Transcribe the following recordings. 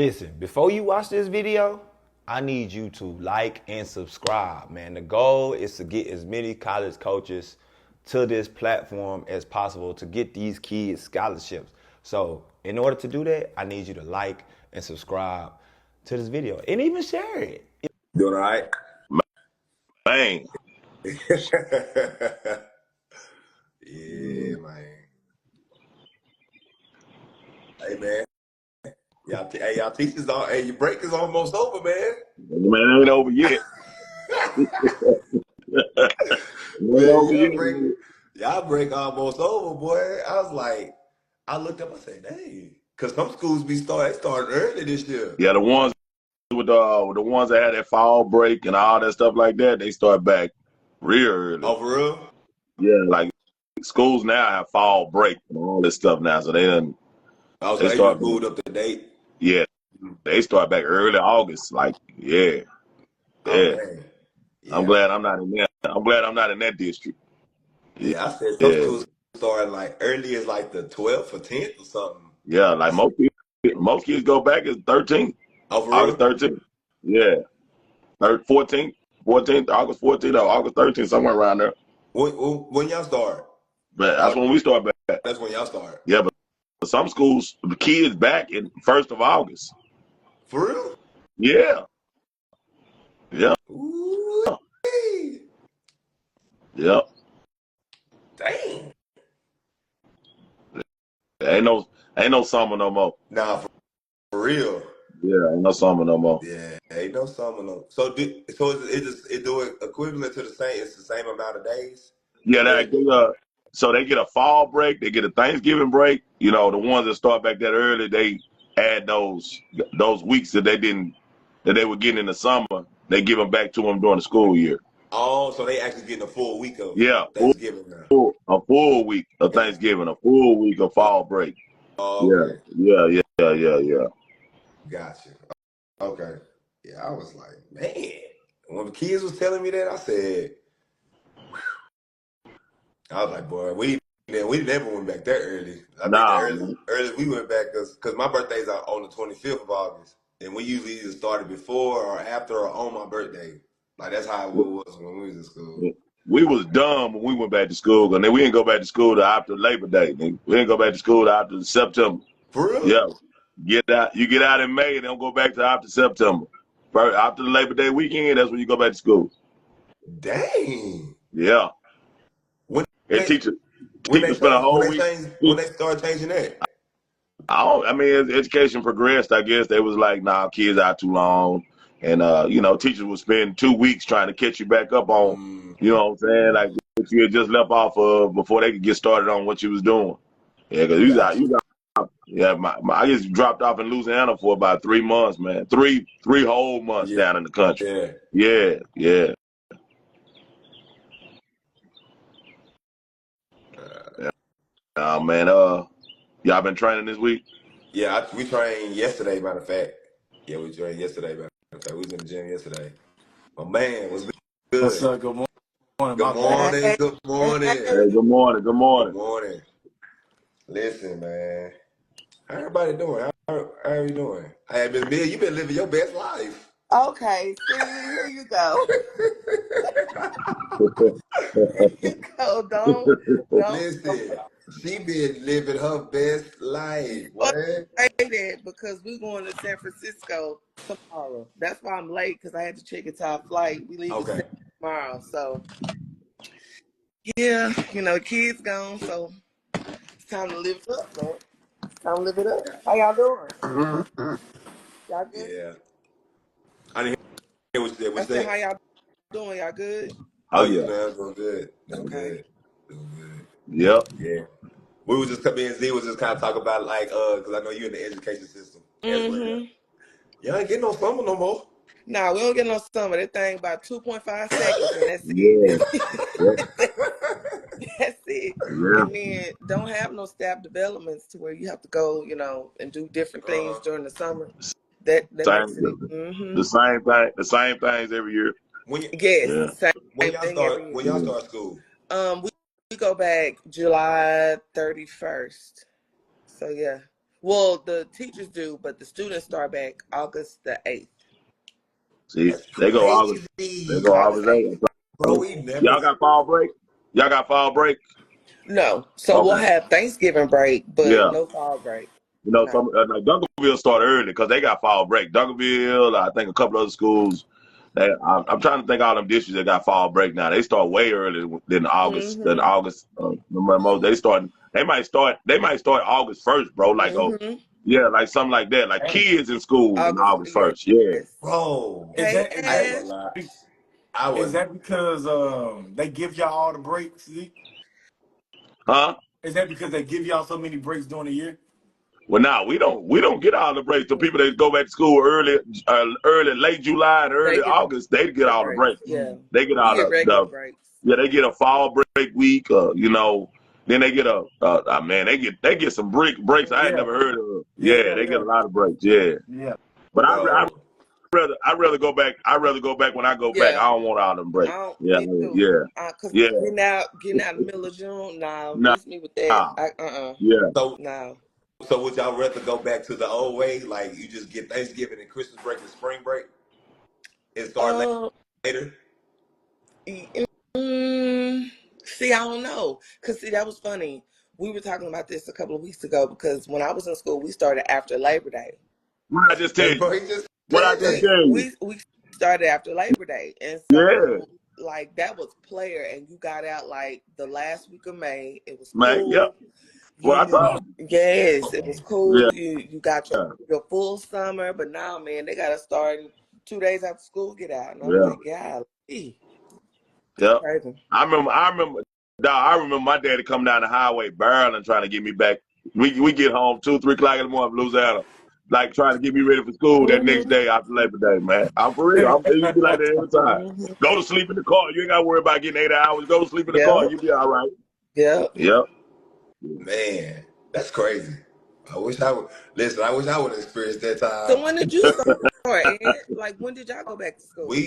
Listen, before you watch this video, I need you to like and subscribe, man. The goal is to get as many college coaches to this platform as possible to get these kids scholarships. So in order to do that, I need you to like and subscribe to this video and even share it. Doing all right? Man. Yeah, man. Hey, man. Y'all teachers on. Hey, your break is almost over, man. Man, it ain't over yet. Man, y'all break almost over, boy. I was like, I looked up. I said, dang, because some schools they started early this year. Yeah, the ones with the ones that had that fall break and all that stuff like that, they start back real early. Oh, for real? Yeah, like schools now have fall break and all this stuff now, so they Just moved up to date. Yeah, they start back early August. Like, yeah. Oh, man. Yeah. I'm glad I'm not in that. I'm glad I'm not in that district. Yeah, I said some schools started like early as like the 12th or 10th or something. Yeah, like most kids go back as 13th. Oh, for August real? 13th. Yeah. 14th, August 14th or August 13th, somewhere around there. When y'all start? But that's when we start back. That's when y'all start. Yeah, but some schools, the kids back in 1st of August. For real? Yeah. Yeah. Ooh. Yeah. Dang. Ain't no summer no more. Nah, for real. Yeah, ain't no summer no more. Yeah, ain't no summer no. So it do it equivalent to the same. It's the same amount of days. Yeah, so they get a fall break, they get a Thanksgiving break. You know, the ones that start back that early, they add those weeks that they were getting in the summer. They give them back to them during the school year. Oh, so they actually getting a full week of Thanksgiving now. A full week of Thanksgiving, a full week of fall break. Oh, okay. Yeah. Gotcha. Okay. Yeah, I was like, man, when the kids was telling me that, I said, I was like, boy, we never went back that early. I think the earliest we went back because my birthday's on the 25th of August, and we usually either started before or after or on my birthday. Like that's how it was when we was in school. We was dumb when we went back to school, and then we didn't go back to school till after Labor Day. We didn't go back to school till after September. For real? Yeah. You get out in May and don't go back till after September. After the Labor Day weekend, that's when you go back to school. Dang. Yeah. When teachers spent a whole week. When they started changing that? As education progressed, I guess they was like, nah, kids out too long. And, teachers would spend 2 weeks trying to catch you back up on, you know what I'm saying? Like what you had just left off of before they could get started on what you was doing. Yeah, because you got. Yeah, I just dropped off in Louisiana for about 3 months, man. Three whole months down in the country. Yeah. Man, y'all been training this week? Yeah, we trained yesterday, matter of fact. Yeah, we trained yesterday, matter of fact. We was in the gym yesterday. My man was good. What's up? Good morning. Good morning. Hey, good morning. Good morning. Listen, man. How everybody doing? How are you doing? Hey, Miss Bill, you been living your best life. Okay, see, here you go. Here you go. Don't. Listen, she been living her best life. What? Say that because we're going to San Francisco tomorrow. That's why I'm late because I had to check into our flight. We leave tomorrow, so yeah, kids gone, so it's time to live it up, man. It's time to live it up. How y'all doing? Y'all good? Yeah. I didn't hear what you said. I said, how y'all doing? Y'all good? Oh yeah, man, doing good. Doing good. Yep. Yeah. We was just coming in. Z was just kind of talking about like, because I know you're in the education system as well. Y'all ain't getting no summer no more. Nah, we don't get no summer. That thing about 2.5 seconds, and that's it. That's it. Yeah. And then don't have no staff developments to where you have to go, and do different things during the summer. That makes it. The same things every year. When y'all start school? We go back July 31st. So yeah, Well, the teachers do, but the students start back August the 8th. See, That's they go August. crazy. They go August August 8th. 8th. Bro, we never. Y'all got fall break? Y'all got fall break? No. So we'll Okay. have Thanksgiving break, but Yeah. no fall break. You know, No. some like Duncanville start early because they got fall break. Duncanville, I think a couple other schools. I'm trying to think all them districts that got fall break now. They start way earlier than August. Than Mm-hmm. August. They start. They might start. They might start August 1st, bro. Like Mm-hmm. yeah, like something like that. Like Hey, kids in school in August, August yes. 1st. Yeah. Bro, is Hey, that is I ain't that Ash. gonna lie. be- I is was. that because they give y'all all the breaks? Huh? Is that because they give y'all so many breaks during the year? Well, now we don't get all the breaks. The people that go back to school early, late July and They early get August, they get the all the breaks. breaks. Yeah. They get We all get regular the breaks. yeah, they get a fall break week. Then they get man, they get some breaks I had Yeah, never heard of. yeah, Yeah, yeah, they get yeah, a lot of breaks. Yeah, yeah. but Bro, I rather go back. I rather go back when I go back. Yeah. I don't want all them I breaks. don't, Yeah, me too. yeah, Cause yeah. getting out in the middle of June, nah, Nah, miss me with that. yeah. so No. so would y'all rather go back to the old way, like you just get Thanksgiving and Christmas break and spring break and start Um, later? mm, see, I don't know. Cause see, that was funny. We were talking about this a couple of weeks ago because when I was in school, we started after Labor Day. What I just tell you? Bro, he just What I said just that. tell you? We started after Labor Day, and Yeah, so like that was player, and you got out like the last week of May. It was man. Yep. cool. What I You thought. yes, it was Yeah, cool. You got your full summer, but now man, they gotta start 2 days after school get out, and I'm yeah. like, yeah, that's Yep. crazy. Dawg, I remember my daddy coming down the highway barreling trying to get me back. We get home 2, 3 o'clock in the morning from Louisiana, like trying to get me ready for school that next Hmm. day after Labor Day, man. I'm for real. You be like that every time. Hmm. Go to sleep in the car. You ain't gotta worry about getting 8 hours. Go to sleep in the car. Yep. You be all right. Yep. Yep. Man, that's crazy. I wish I would listen. I wish I would have experienced that So time. when did you start? And like, when did y'all go back to school? We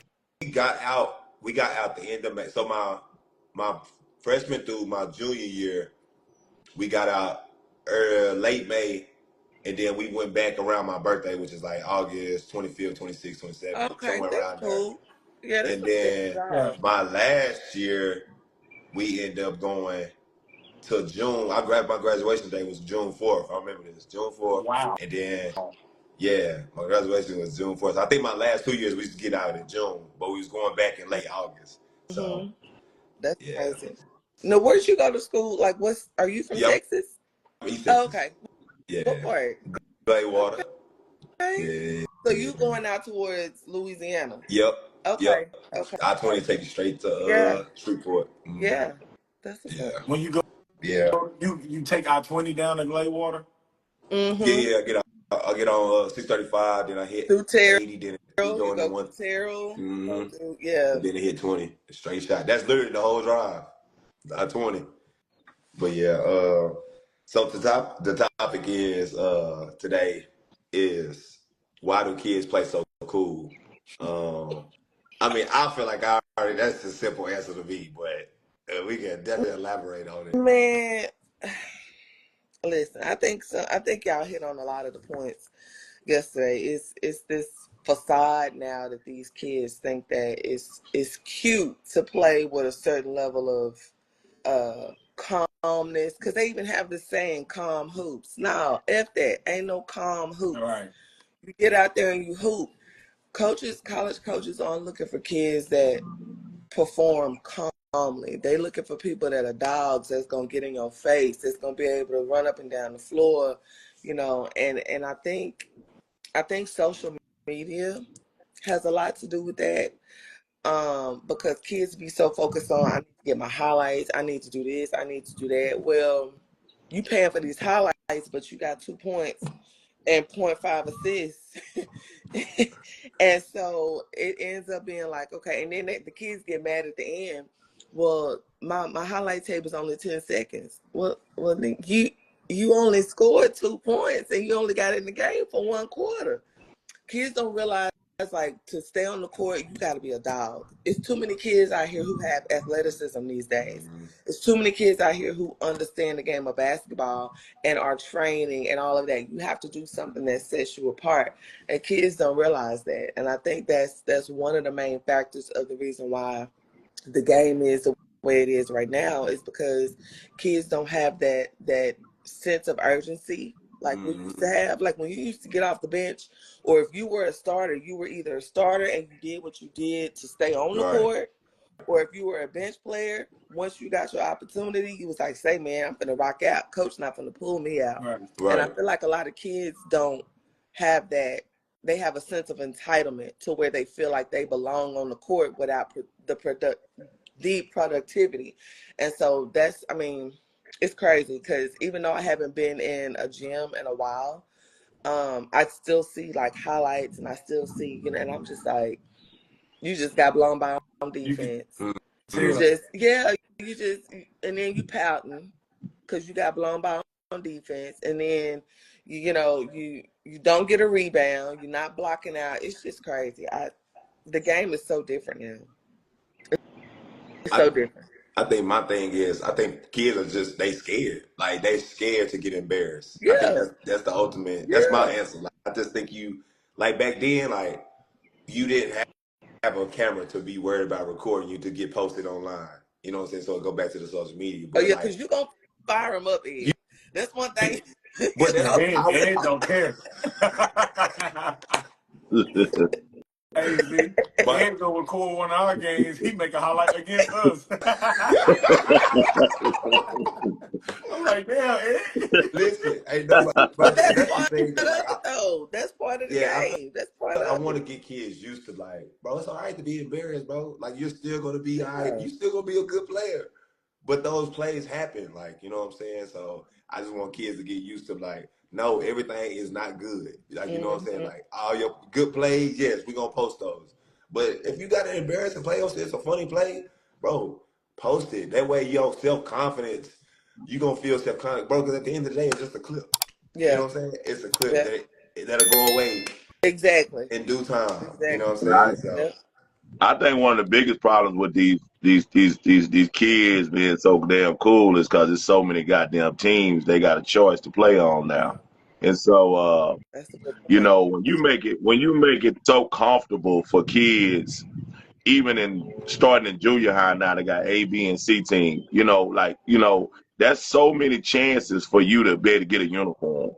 got out. We got out the end of May. So my freshman through my junior year, we got out late May, and then we went back around my birthday, which is like August 25th, 26th, 27th, Okay, somewhere that's around there. cool. Yeah, that's And not bad then at Yeah. all. my last year, we ended up going to June. My graduation day was June 4th. I remember this, June 4th. Wow. And then, yeah, my graduation was June 4th. I think my last 2 years we used to get out in June, but we was going back in late August. So, Hmm. That's yeah. crazy. No, where did you go to school? Like, are you from Yeah, Texas? I'm East Oh, Texas. okay. What Yeah. part? Glaywater. Okay. Yeah. So you going out towards Louisiana? Yep. Okay. Yep. Okay. I-20 take you straight to Yeah. Shreveport. Yeah. That's what's up. Yeah. When you go, Yeah. you take I-20 down to Glaywater. Yeah, Mm-hmm. yeah. I get on 635, then I hit Through Terrell, 80, then we you go into go one. through Terrell, go Mm-hmm. through, yeah. And then it hit 20. Straight shot. That's literally the whole drive. Not 20. But yeah, so the topic is today is why do kids play so cool? Um I mean, I feel like that's a simple answer to me, but we can definitely elaborate on it. Man, listen, I think so. I think y'all hit on a lot of the points yesterday. It's this facade now that these kids think that it's cute to play with a certain level of calmness, because they even have this saying, calm hoops. No, F that. Ain't no calm All hoops. right. You get out there and you hoop. College coaches aren't looking for kids that perform calmly. They looking for people that are dogs that's gonna get in your face, that's gonna be able to run up and down the floor, and I think social media has a lot to do with that. Because kids be so focused on, I need to get my highlights, I need to do this, I need to do that. Well, you paying for these highlights, but you got 2 points and point 0.5 assists. And so it ends up being like, okay, and then the kids get mad at the end. Well, my highlight tape is only 10 seconds. Well, then you only scored 2 points and you only got in the game for one quarter. Kids don't realize like, to stay on the court, you got to be a dog. It's too many kids out here who have athleticism these days. It's too many kids out here who understand the game of basketball and are training and all of that. You have to do something that sets you apart, and kids don't realize that. And I think that's one of the main factors of the reason why the game is the way it is right now, is because kids don't have that sense of urgency like we used to have. Like when you used to get off the bench, or if you were a starter, you were either a starter and you did what you did to stay on the court, or if you were a bench player, once you got your opportunity, you was like, say, man, I'm finna rock out. Coach not finna pull me out. And I feel like a lot of kids don't have that. They have a sense of entitlement to where they feel like they belong on the court without the productivity. And so that's, I mean, it's crazy because even though I haven't been in a gym in a while, I still see like highlights and I still see, and I'm just like, you just got blown by on defense. You just, and then you pouting because you got blown by on defense, and then you don't get a rebound. You're not blocking out. It's just crazy. The game is so different now. It's so different. I think my thing is, I think kids are just, they scared. Like, they scared to get embarrassed. Yeah. I think that's the ultimate. That's my answer. Like, I just think like back then, like, you didn't have a camera to be worried about recording you to get posted online. You know what I'm saying? So go back to the social media. But yeah, because you're going to fire them up, Ed. That's one thing. But Ed don't care. Hey, see, Ed go record one of our games. He make a highlight against us. I'm like, damn, Ed. Listen, ain't nobody. But that's part of it, though. That's part of the game. That's part of it. I want to get kids used to, like, bro, it's all right to be embarrassed, bro. Like, you're still going to be all right. You're still going to be a good player. But those plays happen, like, you know what I'm saying? So I just want kids to get used to, like, no, everything is not good. Like, you know what I'm saying? Like, all your good plays, yes, we're going to post those. But if you got an embarrassing play, it's a funny play, bro, post it. That way your self-confidence, you're going to feel self-confident, bro, because at the end of the day, it's just a clip. Yeah. You know what I'm saying? It's a clip that'll go away. Exactly. In due time. Exactly. You know what I'm saying? So, I think one of the biggest problems with these kids being so damn cool is because there's so many goddamn teams they got a choice to play on now. And so when you make it so comfortable for kids, even starting in junior high now, they got A, B, and C team, that's so many chances for you to be able to get a uniform.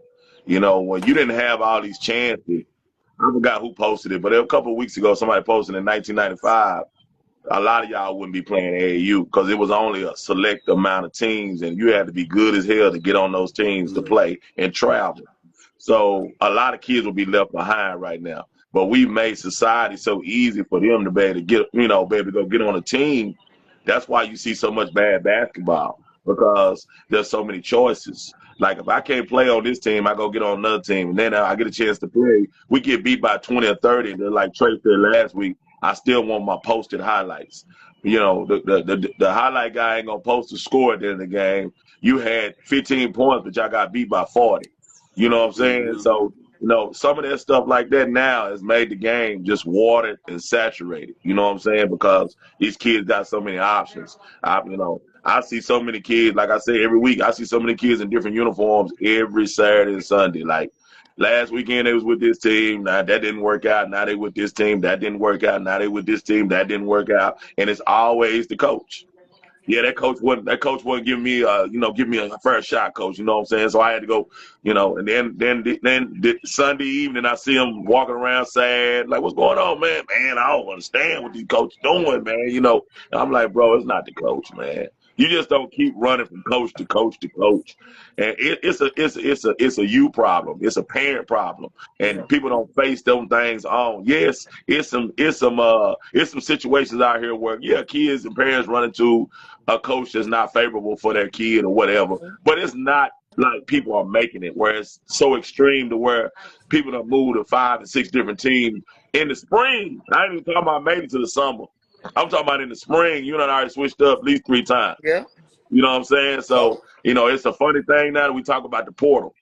When you didn't have all these chances, I forgot who posted it, but a couple of weeks ago, somebody posted in 1995, a lot of y'all wouldn't be playing AAU because it was only a select amount of teams, and you had to be good as hell to get on those teams to play and travel. So a lot of kids will be left behind right now. But we made society so easy for them to be able to get, be able to go get on a team. That's why you see so much bad basketball, because there's so many choices. Like, if I can't play on this team, I go get on another team, and then I get a chance to play. We get beat by 20 or 30, and like Trey said last week, I still want my posted highlights. The highlight guy ain't gonna post the score at the end of the game. You had 15 points, but y'all got beat by 40. You know what I'm saying? So, some of that stuff like that now has made the game just watered and saturated. You know what I'm saying? Because these kids got so many options. I see so many kids, like I say, every week, I see so many kids in different uniforms every Saturday and Sunday. Like, last weekend they was with this team, now that didn't work out. Now they with this team, that didn't work out. Now they with this team, that didn't work out. And it's always the coach. Yeah, that coach wasn't giving me give me a fair shot, coach. You know what I'm saying? So I had to go, and then Sunday evening I see him walking around sad, like, what's going on, man? Man, I don't understand what these coaches doing, man. And I'm like, bro, it's not the coach, man. You just don't keep running from coach to coach to coach, and it's a you problem. It's a parent problem, and people don't face those things on. Yes, it's some situations out here where kids and parents run into a coach that's not favorable for their kid or whatever, but it's not like people are making it where it's so extreme to where people don't move to 5 and 6 different teams in the spring. I ain't even talking about maybe to the summer. I'm talking about in the spring, you know, I already switched up at least 3 times. Yeah. You know what I'm saying? So, it's a funny thing now that we talk about the portal.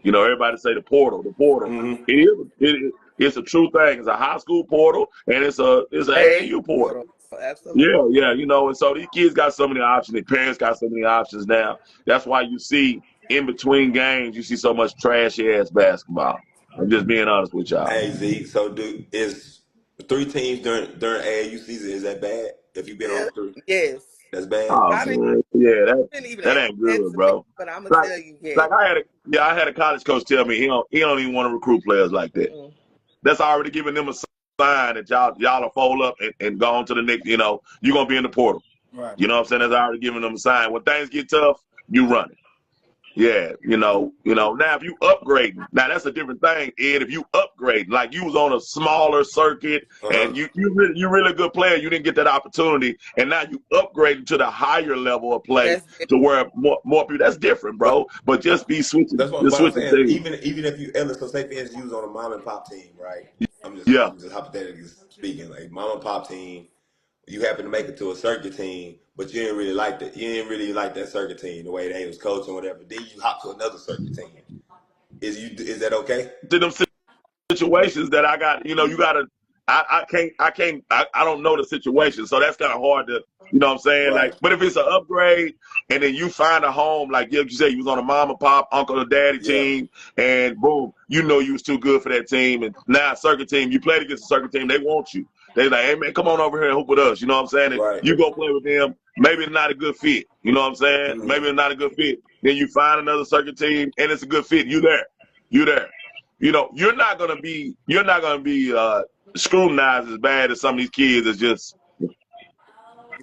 Everybody say the portal. Mm-hmm. It is. It's a true thing. It's a high school portal and it's an AAU portal. Absolutely. Yeah, you know, and so these kids got so many options. Their parents got so many options now. That's why you see in between games, you see so much trashy ass basketball. I'm just being honest with y'all. Hey Z, so is 3 teams during AAU season, is that bad? If you've been Yeah. on 3, Yes. that's bad. Oh I didn't, man, yeah, didn't even that ask ain't that good, to me, bro. but I'm gonna Like, tell you, like yes. I had a college coach tell me he don't even want to recruit players like that. Mm-mm. That's already giving them a sign that y'all will fold up and go on to the next. You know, you're gonna be in the portal. Right. You know what I'm saying? That's already giving them a sign. When things get tough, you run it. Yeah, Now if you upgrading, now that's a different thing, Ed. If you upgrade, like you was on a smaller circuit and Uh-huh. you really a good player, you didn't get that opportunity, and now you upgraded to the higher level of play That's it. to where more people. That's different, But bro. But just be switching, that's what, just but I'm switching saying. teams. Even if you so say for instance, you was on a mom and pop team, right? Yeah, I'm just hypothetically speaking, like mom and pop team. You happen to make it to a circuit team, but you didn't really like that. You didn't really like that circuit team the way they was coaching, whatever. Then you hop to another circuit team. Is that okay? to them situations that I got, you gotta I don't know the situation. So that's kind of hard to, what I'm saying? Right. Like, but if it's an upgrade and then you find a home, like you say you was on a mom and pop, uncle or daddy Yeah. team, and boom, you was too good for that team. And now circuit team, you played against a circuit team, they want you. They like, hey man, come on over here and hoop with us. You know what I'm saying? And Right. you go play with them. Maybe it's not a good fit. You know what I'm saying? Maybe Mm-hmm. it's not a good fit. Then you find another circuit team and it's a good fit. You there. You there. You're not gonna be scrutinized as bad as some of these kids. It's just, So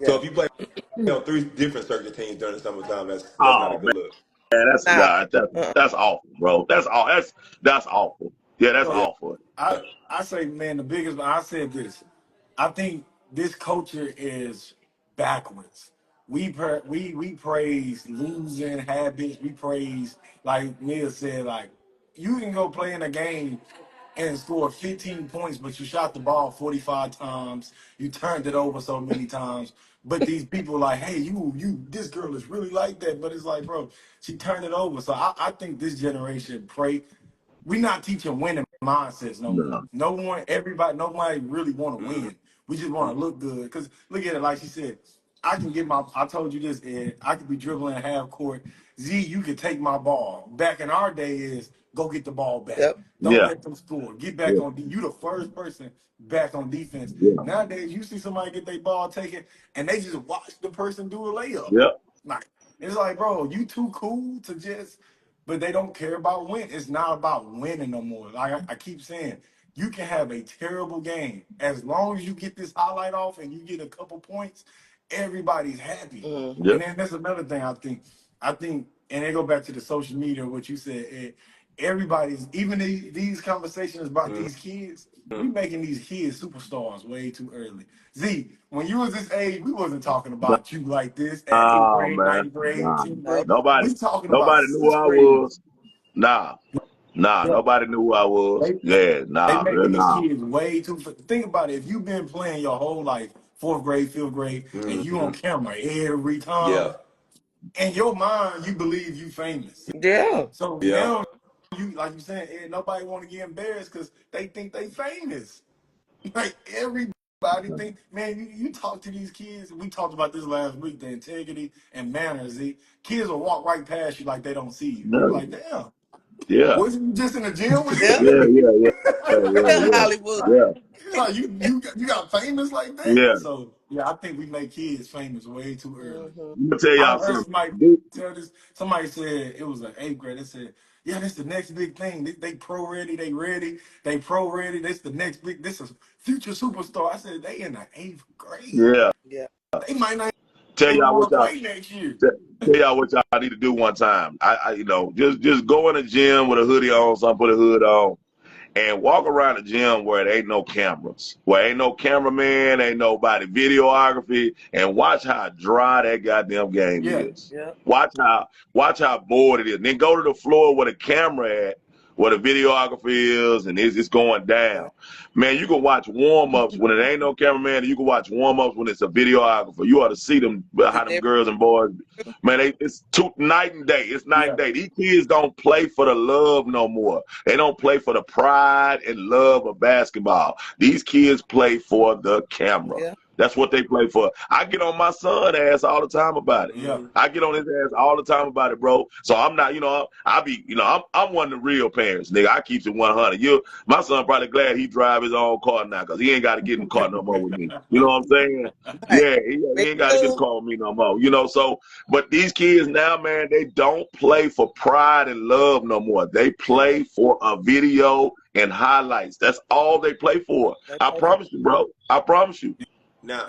Yeah. if you play on 3 different circuit teams during the summertime, that's not a oh good man, look. that's Nah. nah, Uh-uh. that's awful, bro. That's awful. Yeah, that's So Yeah. awful. I say, man, the biggest. I said this. I think this culture is backwards. We praise losing habits. We praise, like Mia said, like you can go play in a game and score 15 points, but you shot the ball 45 times. You turned it over so many times. But these people like, hey, this girl is really like that. But it's like, bro, she turned it over. So I think this generation pray. We're not teaching winning mindsets no more. No. Nobody really want to Mm-hmm. win. We just want to look good. Because look at it, like she said, I told you this, Ed, I could be dribbling at half court. Z, you could take my ball. Back in our day is go get the ball back. Yep. Don't Yeah, let them score. Get back yeah, on. You the first person back on defense. yeah, Nowadays, you see somebody get their ball taken, and they just watch the person do a layup. yeah, Like it's like, bro, you too cool to just. But they don't care about win. It's not about winning no more. Like I keep saying, you can have a terrible game as long as you get this highlight off and you get a couple points. Everybody's happy. Mm-hmm. yeah, And then that's another thing I think. And they go back to the social media, what you said. Everybody's even these conversations about these kids. We making these kids superstars way too early. Z, when you was this age, we wasn't talking about you like this at eighth oh grade, man, ninth grade, nah, 10th grade. Nope. nobody, We talking about nobody knew who sixth I grade. was. Nah, Bro, nobody knew who I was. they Yeah, they nah, making these nah, kids way too. Think about it. If you've been playing your whole life, fourth grade, fifth grade, and you Mm-hmm. on camera every time, Yeah. in your mind you believe you famous. Yeah. So Yeah. now you like you saying, nobody want to get embarrassed because they think they famous. Like everybody think, man, you talk to these kids. We talked about this last week, the integrity and manners. The kids will walk right past you like they don't see you. You no, like, damn, yeah, wasn't you just in the gym with Yep. yeah, me? yeah, yeah, yeah, Yeah, yeah, Hollywood. yeah, Like you got famous like that. yeah. So yeah, I think we make kids famous way too early. Mm-hmm. I'm gonna tell I y'all heard something. somebody Dude, tell this. Somebody said it was an eighth grade. They said, "Yeah, this the next big thing. They pro ready. They ready. They pro ready. This the next big. This is future superstar." I said, "They in the eighth grade. yeah, Yeah. They might not tell even y'all want what to y'all play next year." tell y'all what y'all need to do one time. Just go in the gym with a hoodie on, some put a hood on, and walk around the gym where there ain't no cameras, where ain't no cameraman, ain't nobody videography, and watch how dry that goddamn game Yeah, is. Yeah. Watch how bored it is. Then go to the floor with a camera at, where the videographer is, and it's going down. Man, you can watch warm-ups when it ain't no cameraman, and you can watch warm-ups when it's a videographer. You ought to see them, how them girls and boys, man, it's night and day. It's night and day. These kids don't play for the love no more. They don't play for the pride and love of basketball. These kids play for the camera. Yeah. That's what they play for. I get on my son ass all the time about it. Yeah. I get on his ass all the time about it, bro. So I'm not, I'm one of the real parents, nigga. I keeps it 100. My son probably glad he drive his own car now, because he ain't got to get in the car no more with me. You know what I'm saying? Yeah, he ain't got to get in the car with me no more. So, but these kids now, man, they don't play for pride and love no more. They play for a video and highlights. That's all they play for. I promise you, bro. I promise you. Now,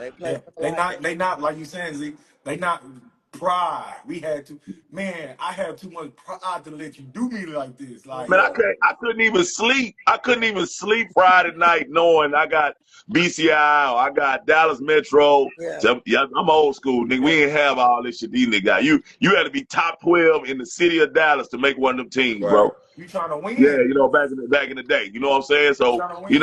they not like you saying, Z. They not pride. I have too much pride to let you do me like this. Like, Man, I couldn't even sleep. I couldn't even sleep Friday night knowing I got BCI or I got Dallas Metro. Yeah, I'm old school, nigga. We ain't have all this shit these niggas got. You had to be top 12 in the city of Dallas to make one of them teams, bro. You trying to win? Yeah, back in the day. You know what I'm saying? So, we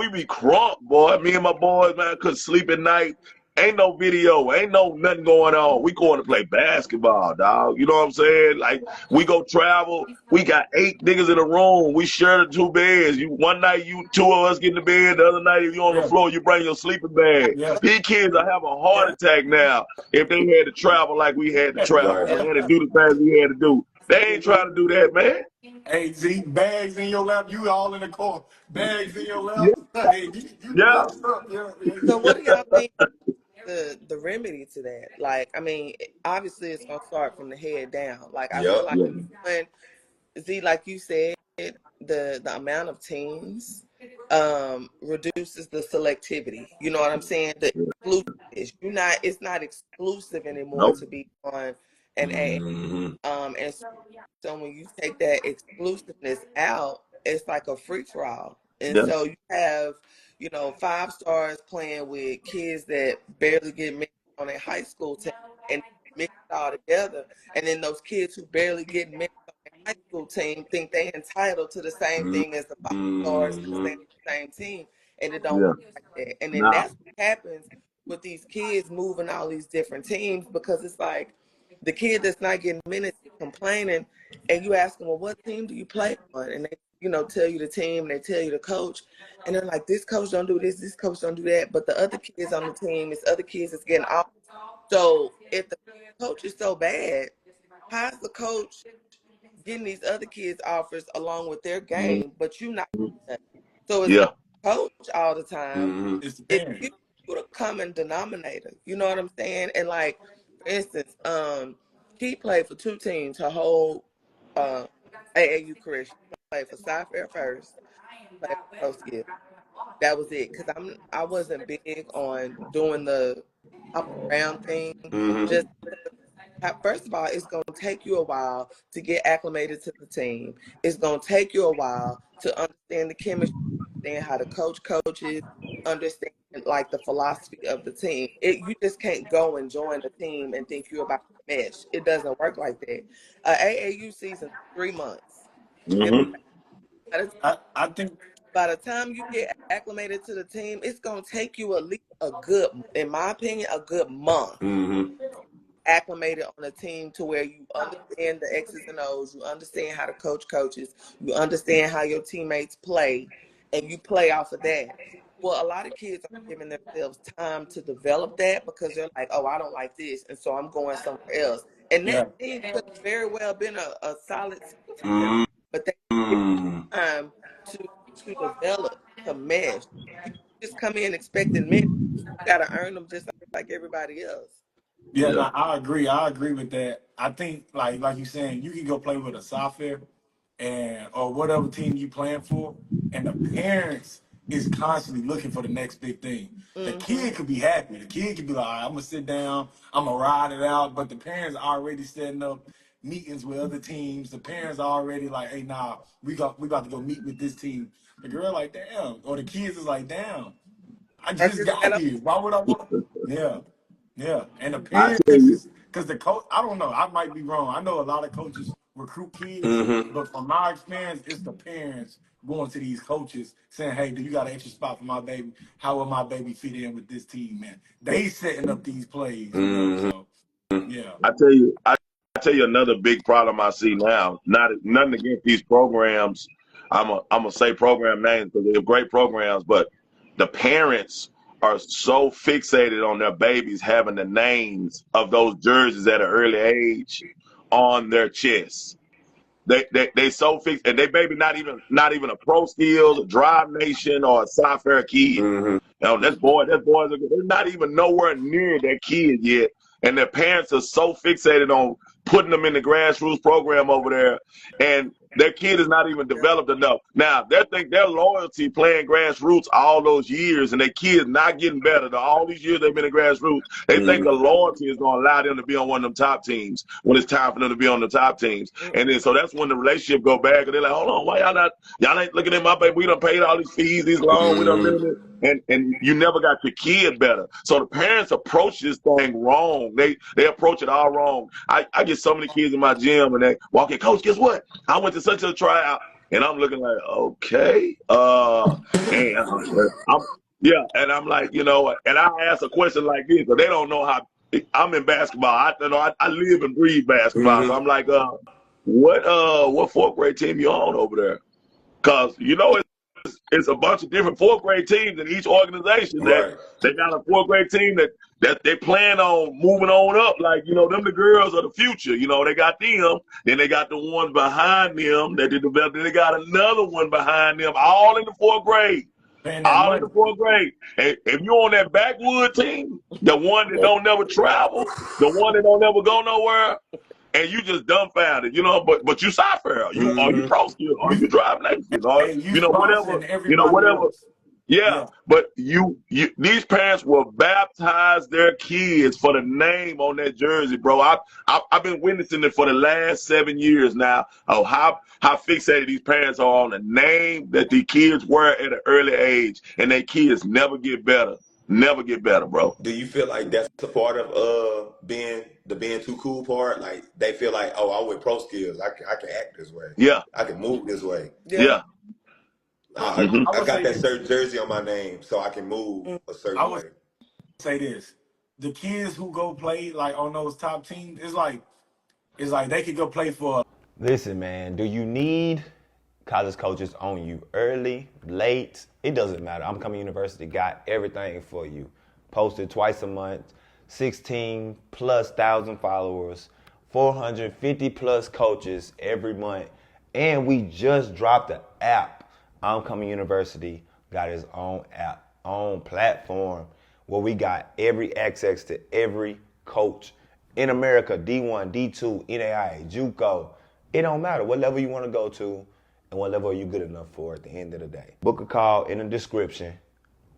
be crunk, boy. Me and my boys, man, couldn't sleep at night. Ain't no video, ain't no nothing going on. We going to play basketball, dog. You know what I'm saying? Like, we go travel. We got 8 niggas in a room. We share the 2 beds. One night, 2 of us get in the bed. The other night, if you on the floor, you bring your sleeping bag. These kids will have a heart attack now if they had to travel like we had to travel, man, and do the things we had to do. They ain't trying to do that, man. Hey, Z, bags in your lap. You all in the car. Bags in your lap. Hey, you Yeah. So what do y'all think the remedy to that? Like, I mean, obviously it's gonna start from the head down. Like, I feel like when Z, like you said, the amount of teams reduces the selectivity. You know what I'm saying? The exclusiveness. It's not exclusive anymore to be on an A. And so when you take that exclusiveness out, it's like a free for all. And so you have, 5 stars playing with kids that barely get mixed on a high school team and mix it all together. And then those kids who barely get mixed on a high school team think they entitled to the same thing as the 5 stars because they on the same team. And it don't work like that. And then that's what happens with these kids moving all these different teams, because it's like the kid that's not getting minutes complaining, and you ask them, well, what team do you play on? And they, tell you the team, and they tell you the coach, and they're like, this coach don't do this coach don't do that, but the other kids on the team, it's other kids that's getting off. So if the coach is so bad, how's the coach getting these other kids offers along with their game, but you not? So it's not the coach all the time. It's the It's parent. you, the common denominator. You know what I'm saying? And like, for instance, he played for 2 teams her whole AAU career. She played for Cy-Fair first, played for Pro Skill. That was it. Because I wasn't big on doing the up around thing. Just first of all, it's going to take you a while to get acclimated to the team. It's going to take you a while to understand the chemistry, understand how the coach coaches, understand like the philosophy of the team. You just can't go and join the team and think you're about to mesh. It doesn't work like that. AAU season 3 months. I think By the time you get acclimated to the team, it's gonna take you at least a good, in my opinion, a good month. Acclimated on a team to where you understand the X's and O's, you understand how the coach coaches, you understand how your teammates play, and you play off of that. Well, a lot of kids are giving themselves time to develop that because they're like, oh, I don't like this, and so I'm going somewhere else. And that team could have very well been a solid team for them, but they give time to develop, to mesh. You just come in expecting minutes. You got to earn them just like everybody else. Yeah, no, I agree. I agree with that. I think like you're saying, you can go play with a software or whatever team you playing for, and the parents is constantly looking for the next big thing. The kid could be happy. The kid could be like, all right, I'm gonna sit down, I'm gonna ride it out. But the parents are already setting up meetings with other teams. The parents are already like, hey, nah, we about to go meet with this team. The girl like, damn, or the kids is like, damn, I just got here. Why would I want? Yeah, and the I parents tell you. is because the coach. I don't know. I might be wrong. I know a lot of coaches recruit kids. Mm-hmm. But from my experience, it's the parents going to these coaches saying, "Hey, do you got an extra spot for my baby? How will my baby fit in with this team, man?" They setting up these plays, you know. Mm-hmm. So yeah. I tell you another big problem I see now. Nothing against these programs. I'm gonna say program names because they're great programs, but the parents are so fixated on their babies having the names of those jerseys at an early age on their chests. They so fixed, and they baby not even a Pro Skills, a Drive Nation, or a Sci-Fair kid. Mm-hmm. You know, that boys they're not even nowhere near that kid yet, and their parents are so fixated on putting them in the grassroots program over there, and their kid is not even developed enough. Now they think their loyalty playing grassroots all those years, and their kids not getting better. All these years they've been in grassroots, they think the loyalty is going to allow them to be on one of them top teams when it's time for them to be on the top teams, and then so that's when the relationship go back, and they're like, hold on, why y'all ain't looking at my baby? We done paid all these fees, these loans, we done Mm-hmm. been in it. And you never got your kid better. So the parents approach this thing wrong. They approach it all wrong. I get so many kids in my gym and they walk in, Coach, guess what? I went to such a tryout. And I'm looking like, okay. And and I'm like, and I ask a question like this, but they don't know how I'm in basketball. I live and breathe basketball. So Mm-hmm. I'm like, what fourth grade team you on over there? Cause it's a bunch of different fourth grade teams in each organization that Right. they got a fourth grade team that they plan on moving on up. Like, them the girls of the future. They got them. Then they got the ones behind them that they developed. Then they got another one behind them, all in the fourth grade. Paying that All in money. the fourth grade. And if you're on that backwood team, the one that don't never travel, the one that don't never go nowhere, and you just dumbfounded, but you Sci-Fair, you Mm-hmm. Pro Skill, or You you Drive Nation, or and you whatever, sponsoring everybody whatever. else. Yeah, Yeah. but these parents will baptize their kids for the name on that jersey, bro. I've been witnessing it for the last 7 years now of how fixated these parents are on the name that the kids wear at an early age, and their kids never get better, bro. Do you feel like that's a part of being too cool part? Like they feel like, oh, I with Pro Skills, I can act this way, Yeah, I can move this way. Yeah. yeah. Well, Hmm. I I would got say that this. certain jersey on my name, so I can move Mm. a I certain would way. say this. The kids who go play like on those top teams, it's like they could go play for. Listen, man, do you need college coaches on you early, late? It doesn't matter. I'm Coming University got everything for you. Posted twice a month, 16 plus thousand followers, 450 plus coaches every month. And we just dropped the app. I'm Coming University got its own app, own platform where we got every access to every coach in America, D1, D2, NAIA, JUCO. It don't matter what level you want to go to and what level are you good enough for at the end of the day. Book a call in the description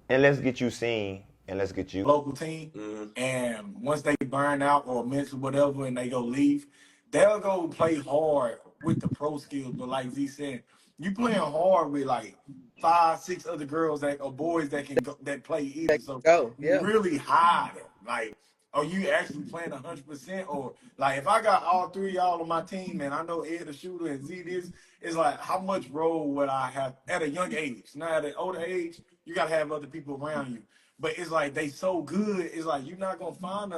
and let's get you seen and let's get you. Local team, and once they burn out or miss whatever and they go leave, they'll go play hard with the pro skills. But like Z said, you playing hard with like 5, 6 other girls that or boys that can go, that play either. So Go. you Yeah. really hide it. Like, are you actually playing 100%? Or like if I got all three of y'all on my team and I know Ed the shooter and Z this, it's like how much role would I have at a young age? Now at an older age, you gotta have other people around you. But it's like they so good. It's like You're not gonna find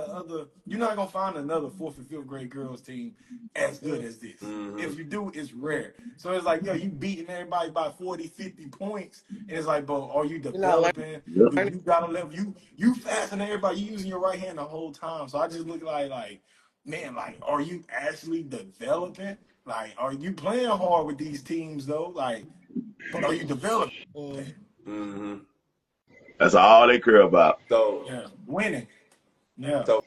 another fourth and fifth grade girls team as good as this. If you do, it's rare. So it's like, you beating everybody by 40, 50 points, and it's like, but are you You're not developing? Yeah. Do you got a level? You faster than everybody. You using your right hand the whole time. So I just look like, man, like, are you actually developing? Like, are you playing hard with these teams though? Like, but are you developing? learning. Mm-hmm. That's all they care about. So, Yeah, winning. Yeah. so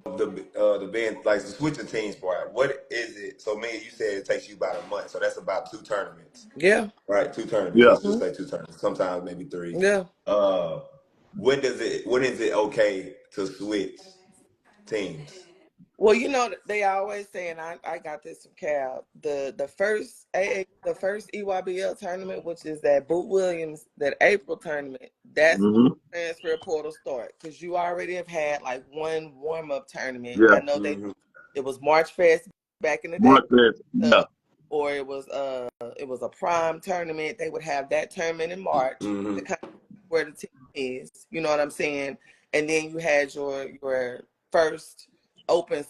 the being like the switching teams part. What is it? So, man, you said it takes you about a month. So that's about 2 tournaments, Yeah. right? 2 tournaments. Yeah. Let's just say 2 tournaments. Sometimes maybe three. Yeah. Uh, when is it okay to switch teams? Well, they always say, and I got this from Cal, the first EYBL tournament, which is that Boot Williams, that April tournament, that's when Hmm. the transfer portal start, because you already have had like one warm up tournament. Yeah. I know it was March Fest back in the day. Mark this. Yeah. Or it was a prime tournament. They would have that tournament in March to kind of where the team is. You know what I'm saying? And then you had your first open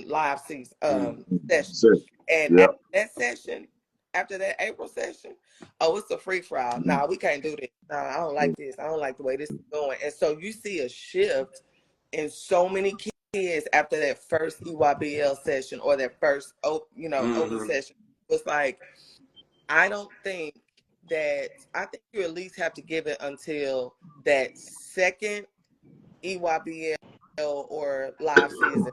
live season session. And after that session, after that April session, it's a free for all. Nah, we can't do this. Nah, I don't like this. I don't like the way this is going. And so you see a shift in so many kids after that first EYBL session or that first open session. It's like, I think you at least have to give it until that second EYBL or live season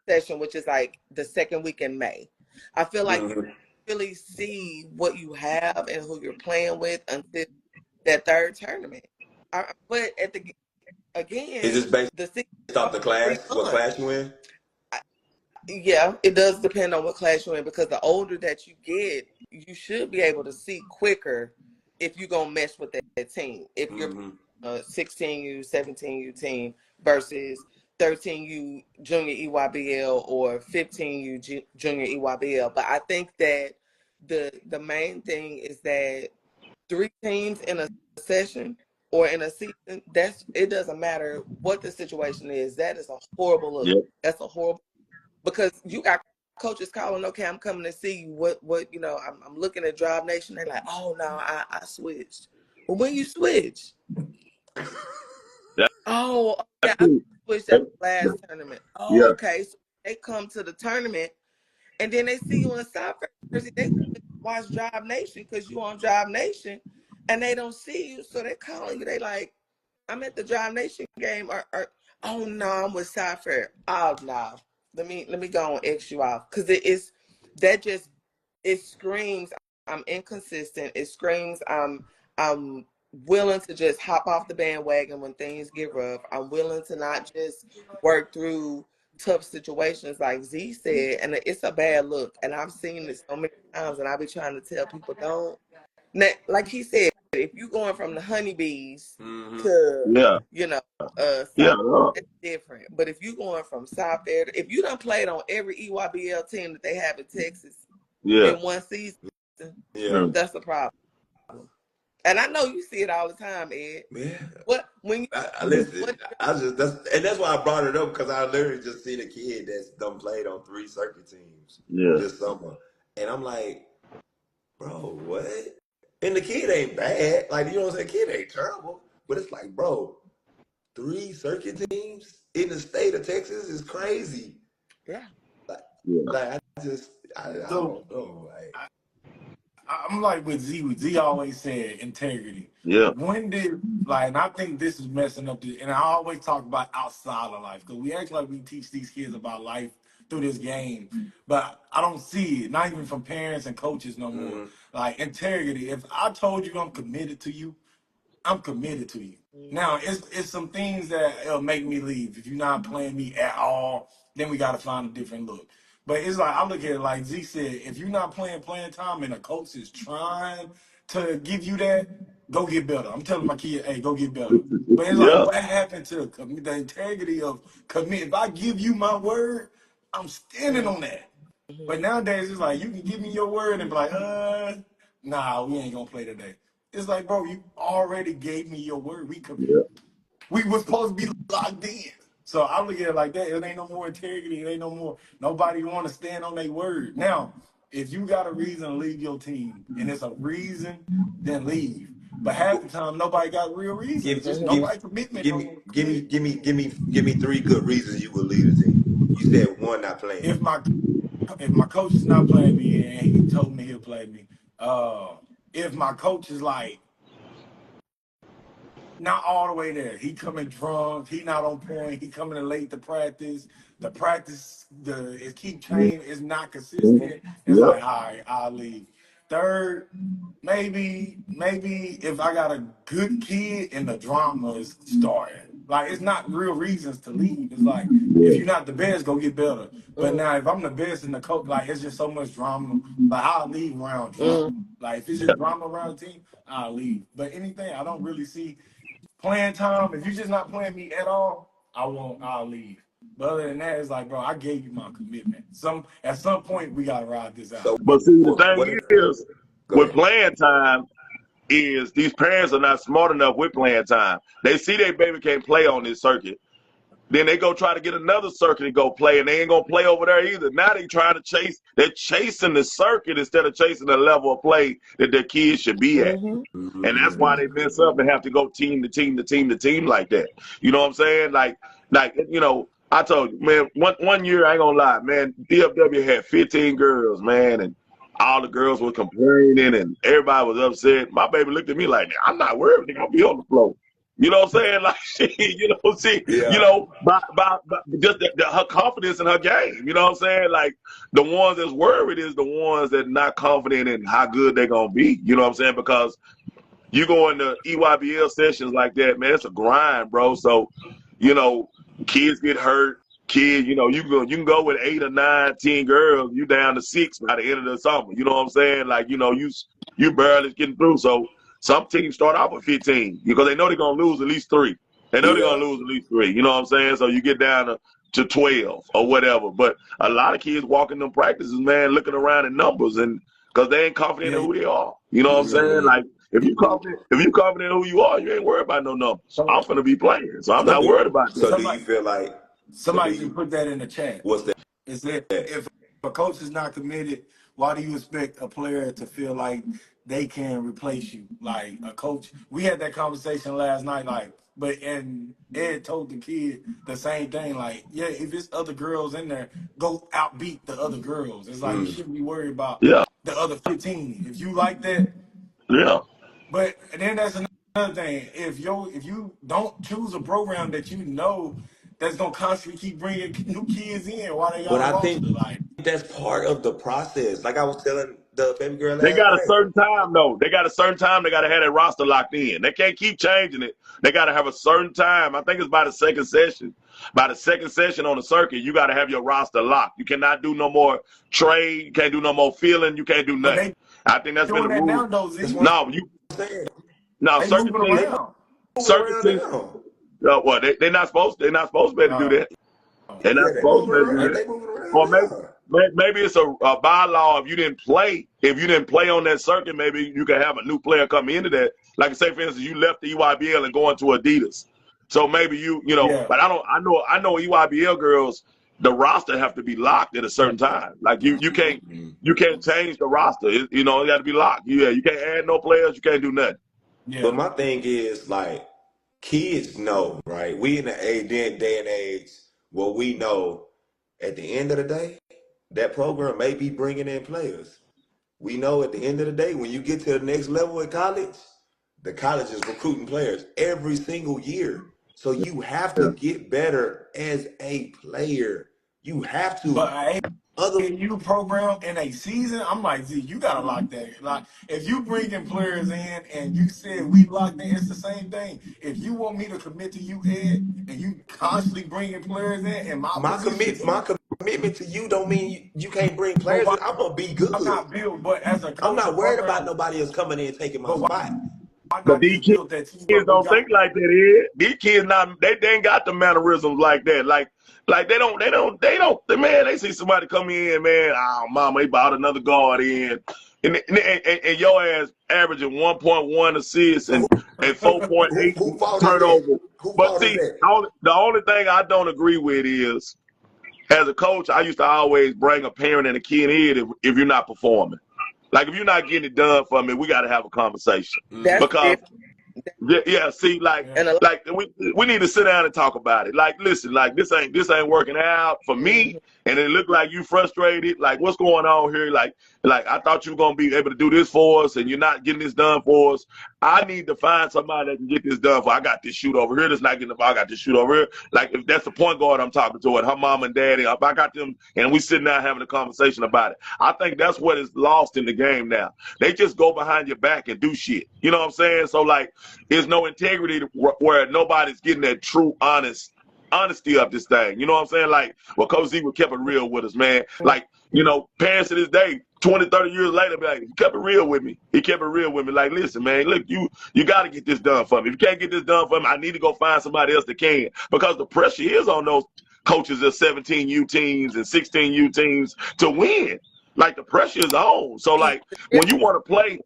session, which is like the second week in May. I feel like you really see what you have and who you're playing with until that third tournament. But again, it's just based the season off the class, 3 what months. class you in. Yeah, it does depend on what class you're in, because the older that you get, you should be able to see quicker if you're going to mesh with that team. If you're 16U, 17U team versus 13U junior EYBL or 15U junior EYBL. But I think that the main thing is that 3 teams in a session or in a season, it doesn't matter what the situation is. That is a horrible look. Yep. That's a horrible, because you got coaches calling, okay, I'm coming to see you. What I'm looking at Drive Nation. They're like, oh no, I switched. Well, when you switch? Oh yeah, I switched at the last tournament. Oh, okay. So they come to the tournament and then they see you in a soccer jersey. They watch Drive Nation because you on Drive Nation, and they don't see you, so they're calling you. They like, I'm at the Drive Nation game, or oh no, I'm with Cypher. Oh no, let me go and X you off, because it screams I'm inconsistent. It screams I'm willing to just hop off the bandwagon when things get rough. I'm willing to not just work through tough situations like Z said, and it's a bad look. And I've seen this so many times, and I be trying to tell people, don't. Now, like he said, if you're going from the honeybees to it's different. But if you're going from South Air, if you done played on every EYBL team that they have in Texas in one season, that's a problem. And I know you see it all the time, Ed. Yeah. What when you listen, that's why I brought it up, because I literally just seen a kid that's done played on 3 circuit teams this summer, and I'm like, bro, what? And the kid ain't bad, like, you know what I'm saying? The kid ain't terrible, but it's like, bro, 3 circuit teams in the state of Texas is crazy. Yeah. Like I don't know. Like, I'm like with Z. Z always said integrity. Yeah. When did, and I think this is messing up. And I always talk about outside of life, because we act like we teach these kids about life through this game, but I don't see it. Not even from parents and coaches no more. Like integrity. If I told you I'm committed to you, I'm committed to you. Now, it's some things that'll make me leave. If you're not playing me at all, then we got to find a different look. But it's like, I look at it like Z said, if you're not playing time and a coach is trying to give you that, go get better. I'm telling my kid, hey, go get better. But it's like, what happened to the integrity of commit? If I give you my word, I'm standing on that. But nowadays, it's like, you can give me your word and be like, nah, we ain't going to play today. It's like, bro, you already gave me your word. We were supposed to be locked in. So I look at it like that. It ain't no more integrity. It ain't no more. Nobody want to stand on their word. Now, if you got a reason to leave your team, and it's a reason, then leave. But half the time, nobody got real reasons. Nobody commitment. Give me 3 good reasons you would leave the team. You said 1, not playing. If my coach is not playing me and he told me he'll play me, if my coach is like, not all the way there. He coming drunk. He not on point. He coming in late to practice. The practice, it keep changing. It's not consistent. It's like, all right, I'll leave. Third, maybe if I got a good kid and the drama is starting. Like, it's not real reasons to leave. It's like, if you're not the best, go get better. But now, if I'm the best and the coach, like, it's just so much drama. Like, I'll leave around drama. Like, if it's just drama around the team, I'll leave. But anything, I don't really see playing time. If you're just not playing me at all, I'll leave. But other than that, it's like, bro, I gave you my commitment. At some point, we gotta ride this out. So But see, the what thing if, is, go with ahead. playing time, is these parents are not smart enough with playing time. They see their baby can't play on this circuit. Then they go try to get another circuit to go play, and they ain't gonna play over there either. Now they trying to chase. They're chasing the circuit instead of chasing the level of play that their kids should be at. And that's why they mess up and have to go team to team to team to team like that. You know what I'm saying? I told you, man, one year, I ain't gonna lie, man, DFW had 15 girls, man, and all the girls were complaining and everybody was upset. My baby looked at me like, I'm not worried, nigga, I'll be on the floor. You know what I'm saying? Like, Yeah. by just her confidence in her game. You know what I'm saying? Like, the ones that's worried is the ones that not confident in how good they're gonna be. You know what I'm saying? Because you go into EYBL sessions like that, man, it's a grind, bro. So, you know, kids get hurt. Kids, you can go with 8 or 9, 10 girls, you down to 6 by the end of the summer. You know what I'm saying? Like, you barely getting through. So some teams start off with 15 because they know they're gonna lose at least 3. They know they're Yeah. gonna lose at least 3. You know what I'm saying? So you get down to 12 or whatever. But a lot of kids walking them practices, man, looking around in numbers and because they ain't confident in Yeah. who they are. You know what I'm saying? Like, if you confident in who you are, you ain't worried about no numbers. I'm finna be playing, so I'm So not do worried about that. so do you Somebody, feel like so do somebody just you put that in the chat. what's that? Is that if a coach is not committed, why do you expect a player to feel like they can replace you? Like a coach, we had that conversation last night. And Ed told the kid the same thing. Like, yeah, if it's other girls in there, go outbeat the other girls. It's like you shouldn't be worried about Yeah, the other 15. If you like that, yeah. but then that's another thing. If you don't choose a program that you know that's gonna constantly keep bringing new kids in while they got But a I think roster, like. that's part of the process. Like I was telling the baby girl They last got a night. certain time though. They got a certain time. They got to have that roster locked in. They can't keep changing it. They got to have a certain time. I think it's by the second session. By the second session on the circuit, you got to have your roster locked. You cannot do no more trade. You can't do no more filling. You can't do But nothing. they I think that's been doing the that rule. now, though, That's Z. what No, I'm saying. no They circuit moving team, They around. moving circuit around team. now. Well, they're not supposed. They're not supposed to be able to do Uh, that. They're not Yeah, they supposed to moving be able to around. do they, that. They moving around Or now. maybe it's a bylaw. If you didn't play on that circuit, maybe you can have a new player come into that. Like say for instance, you left the EYBL and going to Adidas. So maybe yeah, but I know EYBL girls, the roster have to be locked at a yeah, certain time. Like you can't change the roster. It got to be locked. Yeah, you can't add no players. You can't do nothing. But yeah. my thing is like kids know, right? We in the day and age where we know at the end of the day, that program may be bringing in players. We know at the end of the day, when you get to the next level at college, the college is recruiting players every single year. So you have to Yeah. get better as a player. You have But to. I Other you program in a season, I'm like, Z, you gotta lock that. Like, if you bringing players in and you said we locked in, it's the same thing. If you want me to commit to you, Ed, and you constantly bringing players in my position, my Z, commitment to you don't mean you can't bring but players why in. I'm gonna be I'm good. not built? But as a I'm coach not of worried about program, nobody else coming in taking my but spot. why But not these just build that team kids up? We don't got think like that, Ed. These kids not they ain't got the mannerisms like that. Like man, they see somebody come in, man, oh mama, they bought another guard in. And your ass averaging 1.1 assists So and 4.8 who fault is that? turnovers. Who But fault is see, that? the only thing I don't agree with is as a coach, I used to always bring a parent and a kid in if you're not performing. Like if you're not getting it done for me, we got to have a conversation That's because it. yeah. See, yeah, And a lot. we need to sit down and talk about it. Like, listen, like this ain't working out for me, Mhm. and it looked like you frustrated. Like, what's going on here? Like I thought you were gonna be able to do this for us, and you're not getting this done for us. I need to find somebody that can get this done for. I got this shoot over here that's not getting the ball. I got this shoot over here. Like, if that's the point guard I'm talking to, and her mom and daddy, if I got them, and we sitting down having a conversation about it. I think that's what is lost in the game now. They just go behind your back and do shit. You know what I'm saying? So like. There's no integrity where nobody's getting that true, honesty of this thing. You know what I'm saying? Like, well, Coach Z kept it real with us, man. Like, parents to this day, 20, 30 years later, be like, he kept it real with me. He kept it real with me. Like, listen, man, look, you got to get this done for me. If you can't get this done for me, I need to go find somebody else that can. Because the pressure is on those. coaches of 17U teams and 16U teams to win. Like the pressure is on. So like when you want to play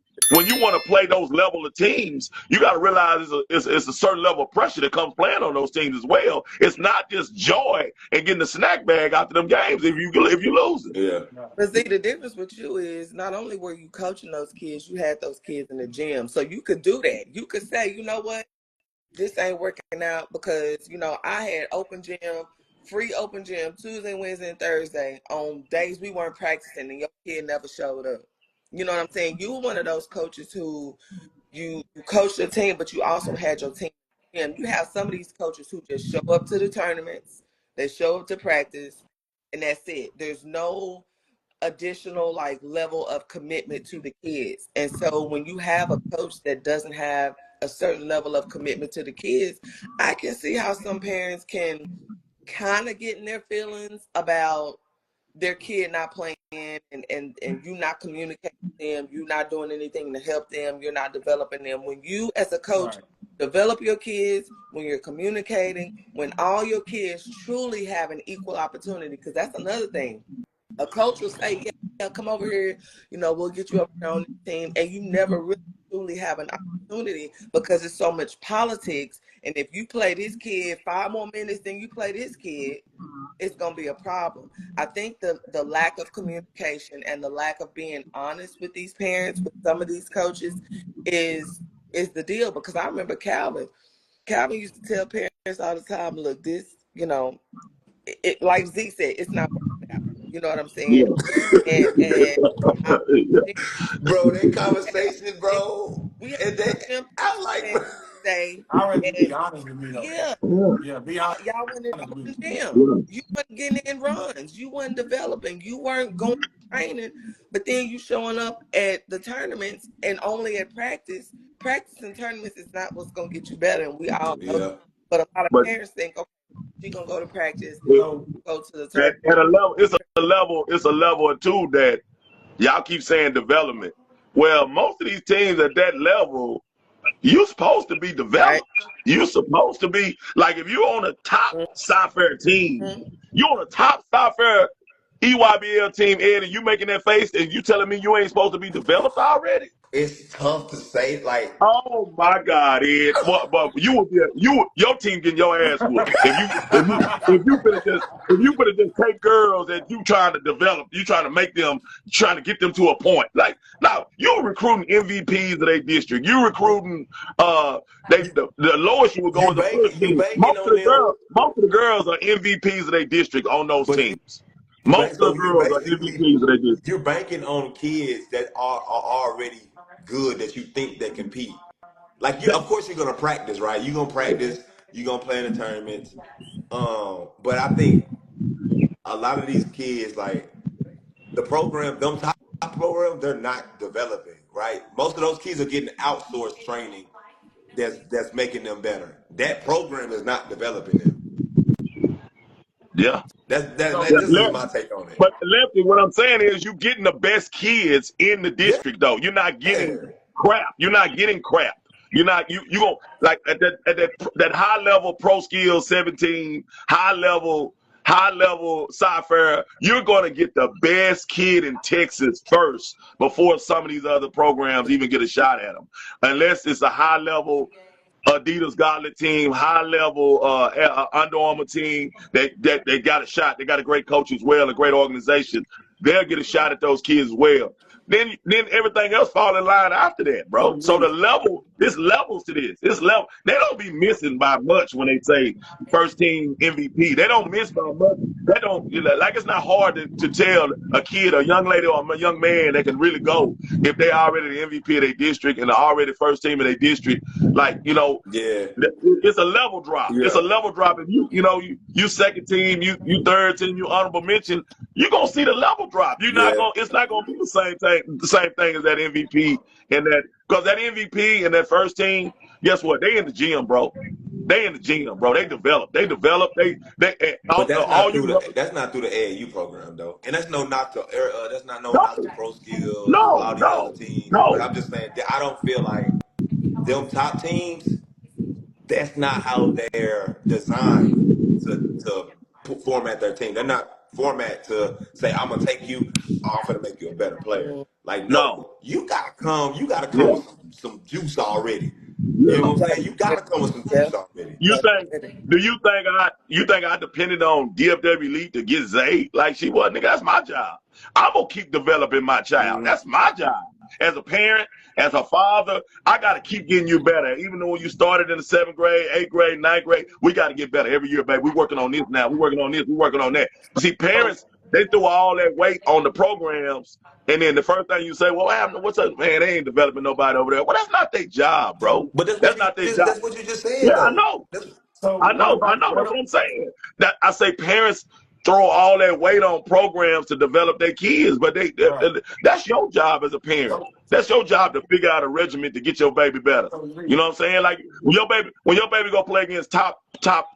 those level of teams, you got to realize it's a certain level of pressure that comes playing on those teams as well. It's not just joy and getting the snack bag after them games if you lose it. Yeah. But see, the difference with you is not only were you coaching those kids, you had those kids in the gym. So you could do that. You could say, you know what, this ain't working out because, I had free open gym Tuesday, Wednesday, and Thursday on days we weren't practicing and your kid never showed up. You know what I'm saying? You were one of those coaches who you coached your team, but you also had your team. And you have some of these coaches who just show up to the tournaments, they show up to practice, and that's it. There's no additional level of commitment to the kids. And so when you have a coach that doesn't have a certain level of commitment to the kids, I can see how some parents can kind of get in their feelings about their kid not playing and you not communicating with them, you not doing anything to help them, you're not developing them. When you as a coach develop your kids, when you're communicating, when all your kids truly have an equal opportunity, because that's another thing. A coach will say, yeah, come over here, we'll get you up on the team, and you never really truly have an opportunity because it's so much politics. And if you play this kid 5 more minutes than you play this kid, it's going to be a problem. I think the lack of communication and the lack of being honest with these parents, with some of these coaches, is the deal. Because I remember Calvin used to tell parents all the time, look, this, like Z said, it's not working out. You know what I'm saying? Yeah. And I, Bro, that conversation, bro. we had And a that gym I like, bro. say, I rather you and be honest with me though. yeah, Yeah, be honest y'all went in the with open me. gym. You weren't getting in runs. You weren't developing. You weren't going training. But then you showing up at the tournaments and only at practice. Practice and tournaments is not what's going to get you better. And we all know that. Yeah. But a lot of But parents think, okay, she's going to go to practice, So go to the at tournament. a level, it's a level or two that y'all keep saying development. Well, most of these teams at that level, you're supposed to be Right? developed. You're supposed to be like if you're on a top Sci-Fair team, Mm-hmm. you're on a top Sci-Fair EYBL team, Ed, and you making that face, and you telling me you ain't supposed to be developed already? It's tough to say, like, Oh my God, Ed! But your team getting your ass whooped if you finna just take girls that you trying to develop, you trying to make them trying to get them to a point. Like now, you recruiting MVPs of their district. You recruiting the lowest you would go is the first you team. banking on them, Most of the girls are MVPs of their district on those but teams. Most of the so you girls are basically MVPs of their district. you're banking on kids that are already good that you think that compete. Like of course you're gonna practice, right? You're gonna practice, you're gonna play in the tournaments. But I think a lot of these kids, like the program, them top programs, they're not developing, right? Most of those kids are getting outsourced training that's making them better. That program is not developing them. Yeah. so This is my take on it. But Lefty, what I'm saying is you getting the best kids in the Yeah. district though. You're not getting crap. You're not getting crap. You're not you going like at that high level pro skills 17, high level Sci-Fair, you're gonna get the best kid in Texas first before some of these other programs even get a shot at them. Unless it's a high level Adidas Gauntlet team, high level Under Armour team that they got a shot. They got a great coach as well, a great organization. They'll get a shot at those kids as well. Then everything else fall in line after that, bro. So there's levels to this. This level, they don't be missing by much when they say first team MVP. They don't miss by much. They don't like it's not hard to tell a kid, a young lady, or a young man that can really go if they already the MVP of their district and they're already first team of their district. Like Yeah. it's a level drop. It's a Yeah. level drop. If you second team, you third team, you honorable mention, you're gonna see the level drop. Yeah. It's not gonna be the same thing as that MVP and that because that MVP and that first team, guess what? They in the gym, bro. They in the gym, bro. They develop. But All you that's not through the AAU program though, and that's no knock to that's not no no, knock to pro skills or no, all these other no, teams. But no. I'm just saying that I don't feel like them top teams. That's not how they're designed to. format their team. They're not format to say, I'm gonna take you, I'm gonna make you a better player. Like, no, No. you gotta come Yeah. with some juice already. You Yeah. know what I'm saying? Right. You gotta come with some Yeah. juice already. You That's think? it. Do you think I depended on DFW Elite to get Zay like she was? Nigga, that's my job. I'm gonna keep developing my child. That's my job. As a parent, as a father, I gotta keep getting you better. Even though you started in the 7th grade, 8th grade, 9th grade, we gotta get better every year, baby. We're working on this now. We're working on this. We're working on that. See, So, parents, they threw all that weight on the programs, and then the first thing you say, well, what happened? What's up, man? They ain't developing nobody over there. Well, that's not their job, bro. but That's not their job. that's what you just said Yeah, I though. know. That's, So I what know, I about know. That's what I'm saying. That I say parents throw all that weight on programs to develop their kids, but right? that's your job as a parent. So That's your job to figure out a regimen to get your baby better. so You Lee, know what I'm saying? Like when your baby go play against top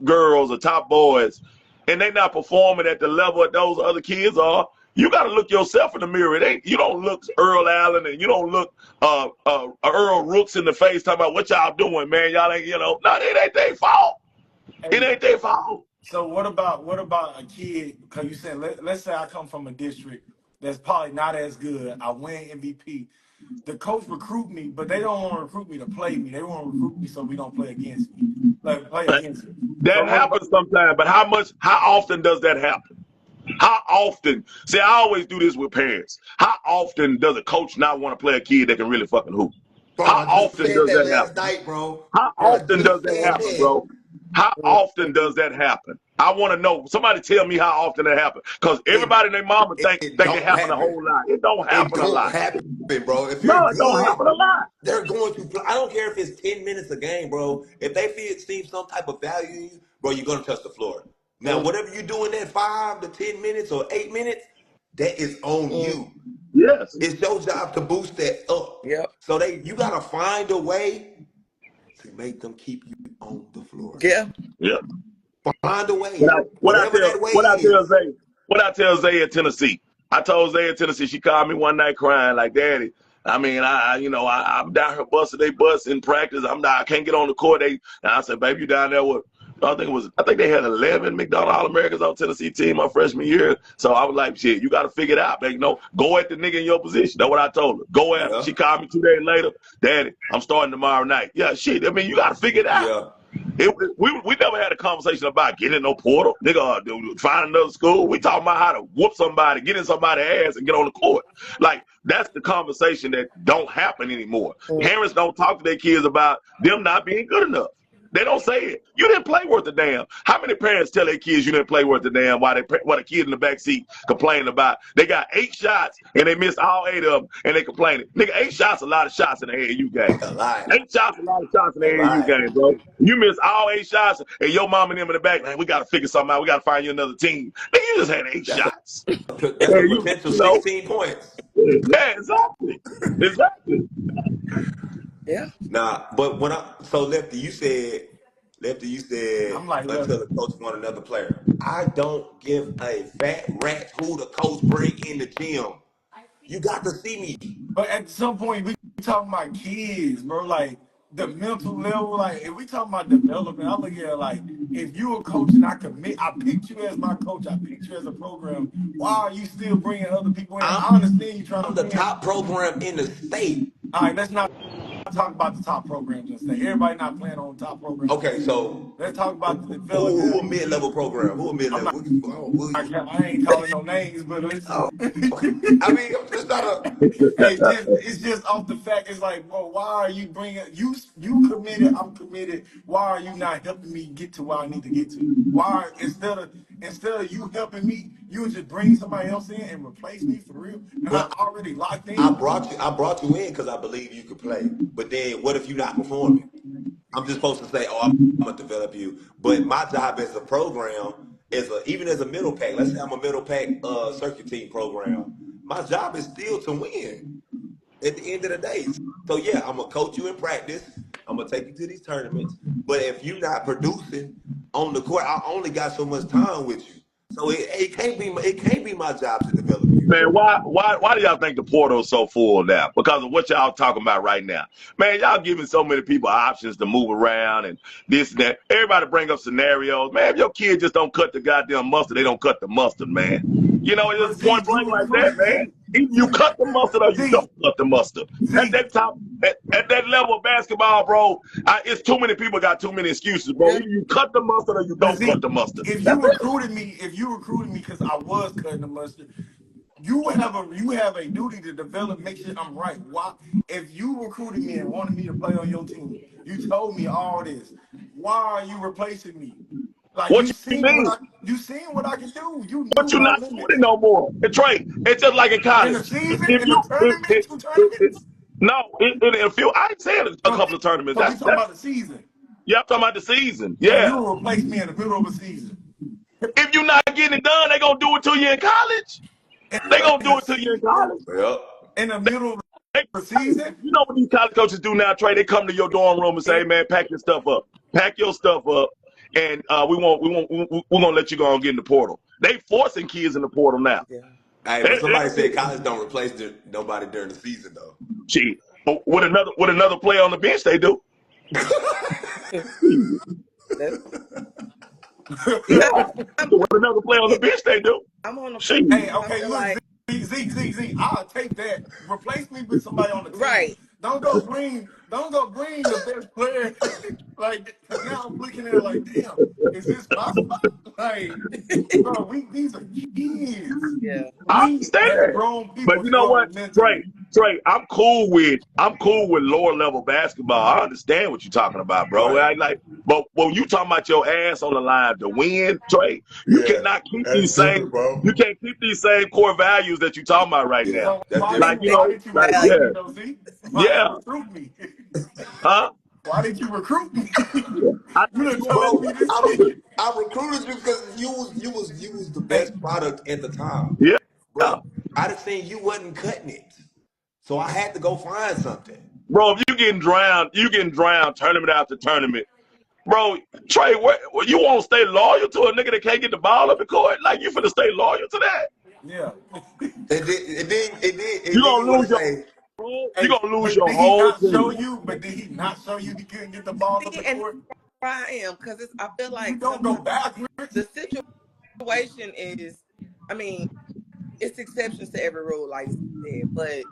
girls or top boys, and they not performing at the level that those other kids are. You got to look yourself in the mirror. It ain't you don't look Earl Allen and you don't look Earl Rooks in the face talking about what y'all doing, man. Y'all ain't no, it ain't their fault. It hey, ain't their fault. so what about a kid? Because you said let's say I come from a district that's probably not as good. I win MVP. The coach recruit me, but they don't want to recruit me to play me. They want to recruit me so we don't play against me, like play against me. So That what about? happens sometimes, but how often does that happen? How often? See, I always do this with parents. How often does a coach not want to play a kid that can really fucking hoop? bro, How I just often said does that that last happen? night, bro. How I often does just that said happen, that. bro? How often does that happen? I want to know. Somebody tell me how often that happens. Because It, everybody and their mama it think it don't happen a happen. whole lot. It don't It happen a don't lot. happen, bro. If you're No, it don't good, happen a lot. they're going to play. I don't care if it's 10 minutes a game, bro. If they see some type of value in you, bro, you're gonna touch the floor. Now, whatever you do in that 5 to 10 minutes or 8 minutes, that is on you. Yes. It's your job to boost that up. Yep. So you gotta find a way to make them keep you on the floor. Yeah. Yeah. Find a way, What I whatever tell that way what I tell is. Zay what I tell Zay in Tennessee. I told Zay in Tennessee. She called me one night crying like, "Daddy, I mean, I'm down here busting. They bust in practice. I can't get on the court. And I said, baby, you down there with? I think they had 11 McDonald All-Americans on Tennessee team my freshman year. So I was like, shit, you got to figure it out, baby. No, go at the nigga in your position. That's what I told her. Go at him. Yeah, She called me 2 days later. Daddy, I'm starting tomorrow night. Yeah, shit. I mean, you got to figure it out. yeah. We never had a conversation about getting no portal, nigga. Find another school. We talking about how to whoop somebody, get in somebody's ass, and get on the court. Like that's the conversation that don't happen anymore. Parents don't talk to their kids about them not being good enough. They don't say it. You didn't play worth a damn. How many parents tell their kids you didn't play worth a damn while a kid in the back seat complaining about they got 8 shots and they missed all 8 of them and they complaining. Nigga, 8 shots a lot of shots in the AAU game. A lot, 8 shots a lot of shots in the a AAU lot. game, bro. You missed all 8 shots and your mom and them in the back, man, we got to figure something out. We got to find you another team. Nigga, you just had 8 That's shots. a And potential you know, 16 points. yeah, exactly. Exactly. Yeah. Nah, but Lefty, you said I'm like, look, until the coach want another player. I don't give a fat rat who the coach bring in the gym. You got to see me. but at some point we talking about kids, bro. Like the mental level. Like if we talking about development, I look at it like if you a coach and I picked you as my coach. I picked you as a program. Why are you still bringing other people in? I'm I understand you trying to the win. top program in the state. All right, let's not talk about the top programs and say everybody not playing on top programs Okay, too. so Let's talk about the who development. a mid level program? Who a mid I'm level? not. We, I ain't calling no names, but listen. oh, okay. I mean, I'm just not a. It's just off the fact. It's like, well, why are you bringing you committed? I'm committed. Why are you not helping me get to where I need to get to? Why instead of you helping me, you would just bring somebody else in and replace me for real? And I But already locked I in. brought you. I brought you in because I believe you could play. But then, what if you're not performing? I'm just supposed to say, "Oh, I'm gonna develop you." But my job as a program, even as a middle pack. Let's say I'm a middle pack circuit team program. My job is still to win at the end of the day. So yeah, I'm gonna coach you in practice. I'm gonna take you to these tournaments. But if you're not producing on the court, I only got so much time with you. So it can't be my job to develop you. Man, why do y'all think the portal's so full now? Because of what y'all talking about right now. Man, y'all giving so many people options to move around and this and that. Everybody bring up scenarios. Man, if your kid just don't cut the goddamn mustard, they don't cut the mustard, man. You know, But it's Z, point blank you like that, recruited man. Z. Either you cut the mustard or you Z, don't cut the mustard. At Z. that top, at that level of basketball, bro, it's too many people got too many excuses, bro. Yeah. Either you cut the mustard or you But don't cut Z, the mustard. if That's you it. recruited me, because I was cutting the mustard, you have a duty to develop, make sure I'm right. Why? If you recruited me and wanted me to play on your team, you told me all this. Why are you replacing me? Like What you mean? you seen what I can do. You But knew you're my not doing it limits. no more. And Trey, it's just like in In the college. season, If in the you, tournament, two tournaments. no, in a few, I ain't saying a So, couple of tournaments. so we talking That's about the season, yeah, I'm talking about the season. and you Yeah. will replace me in the middle of a season. If you're not getting it done, they gonna do it to you in college. In, They gonna in the do it to you in season, college. Well, in the middle of Hey, the season, you know what these college coaches do now, Trey? They come to your dorm room and say, it, "Hey, man, pack your stuff up. Pack your stuff up, and we're gonna let you go and get in the portal." They forcing kids in the portal now. Yeah. hey, but somebody said college don't replace nobody during the season though. Gee, with another player on the bench, they do. That's, see, Yeah, I'm, with another player on the bench, they do. I'm on the fence. She. hey, I okay, feel look, like Z. I'll take that. Replace me with somebody on the team. right. Don't go bring the best player. Like, cause now I'm looking at it like, damn, is this my spot? Like, bro, these are kids. Yeah. I We as understand, grown but people you know what, struggle mentally. Trey, I'm cool with lower level basketball. I understand what you're talking about, bro. Right. I like, but when you talking about your ass on the line to win, Trey, you Yeah. cannot keep That's these same, different, bro. you can't keep these same core values that you're talking about right Yeah. now. So That's why Like different. didn't you why know, did you like recruit me Value. though, Z? Why did yeah, you recruit me? huh? Why did you recruit me? I You done did, told bro. me this I, shit. I recruited you because you was the Hey, best product at the time. Yeah, But I just seen you wasn't cutting it. So I had to go find something. bro. If you getting drowned tournament after tournament. Bro, Trey, you want to stay loyal to a nigga that can't get the ball up the court? Like, you finna stay loyal to that? yeah. And You then you gonna want lose to your say, bro. You Hey, gonna lose but your did he whole not show team. you? But did he not show you he couldn't get the ball up See, the and court? where I am, because I feel You like don't go sometimes backwards. the situation is, I mean, it's exceptions to every rule, like you said, but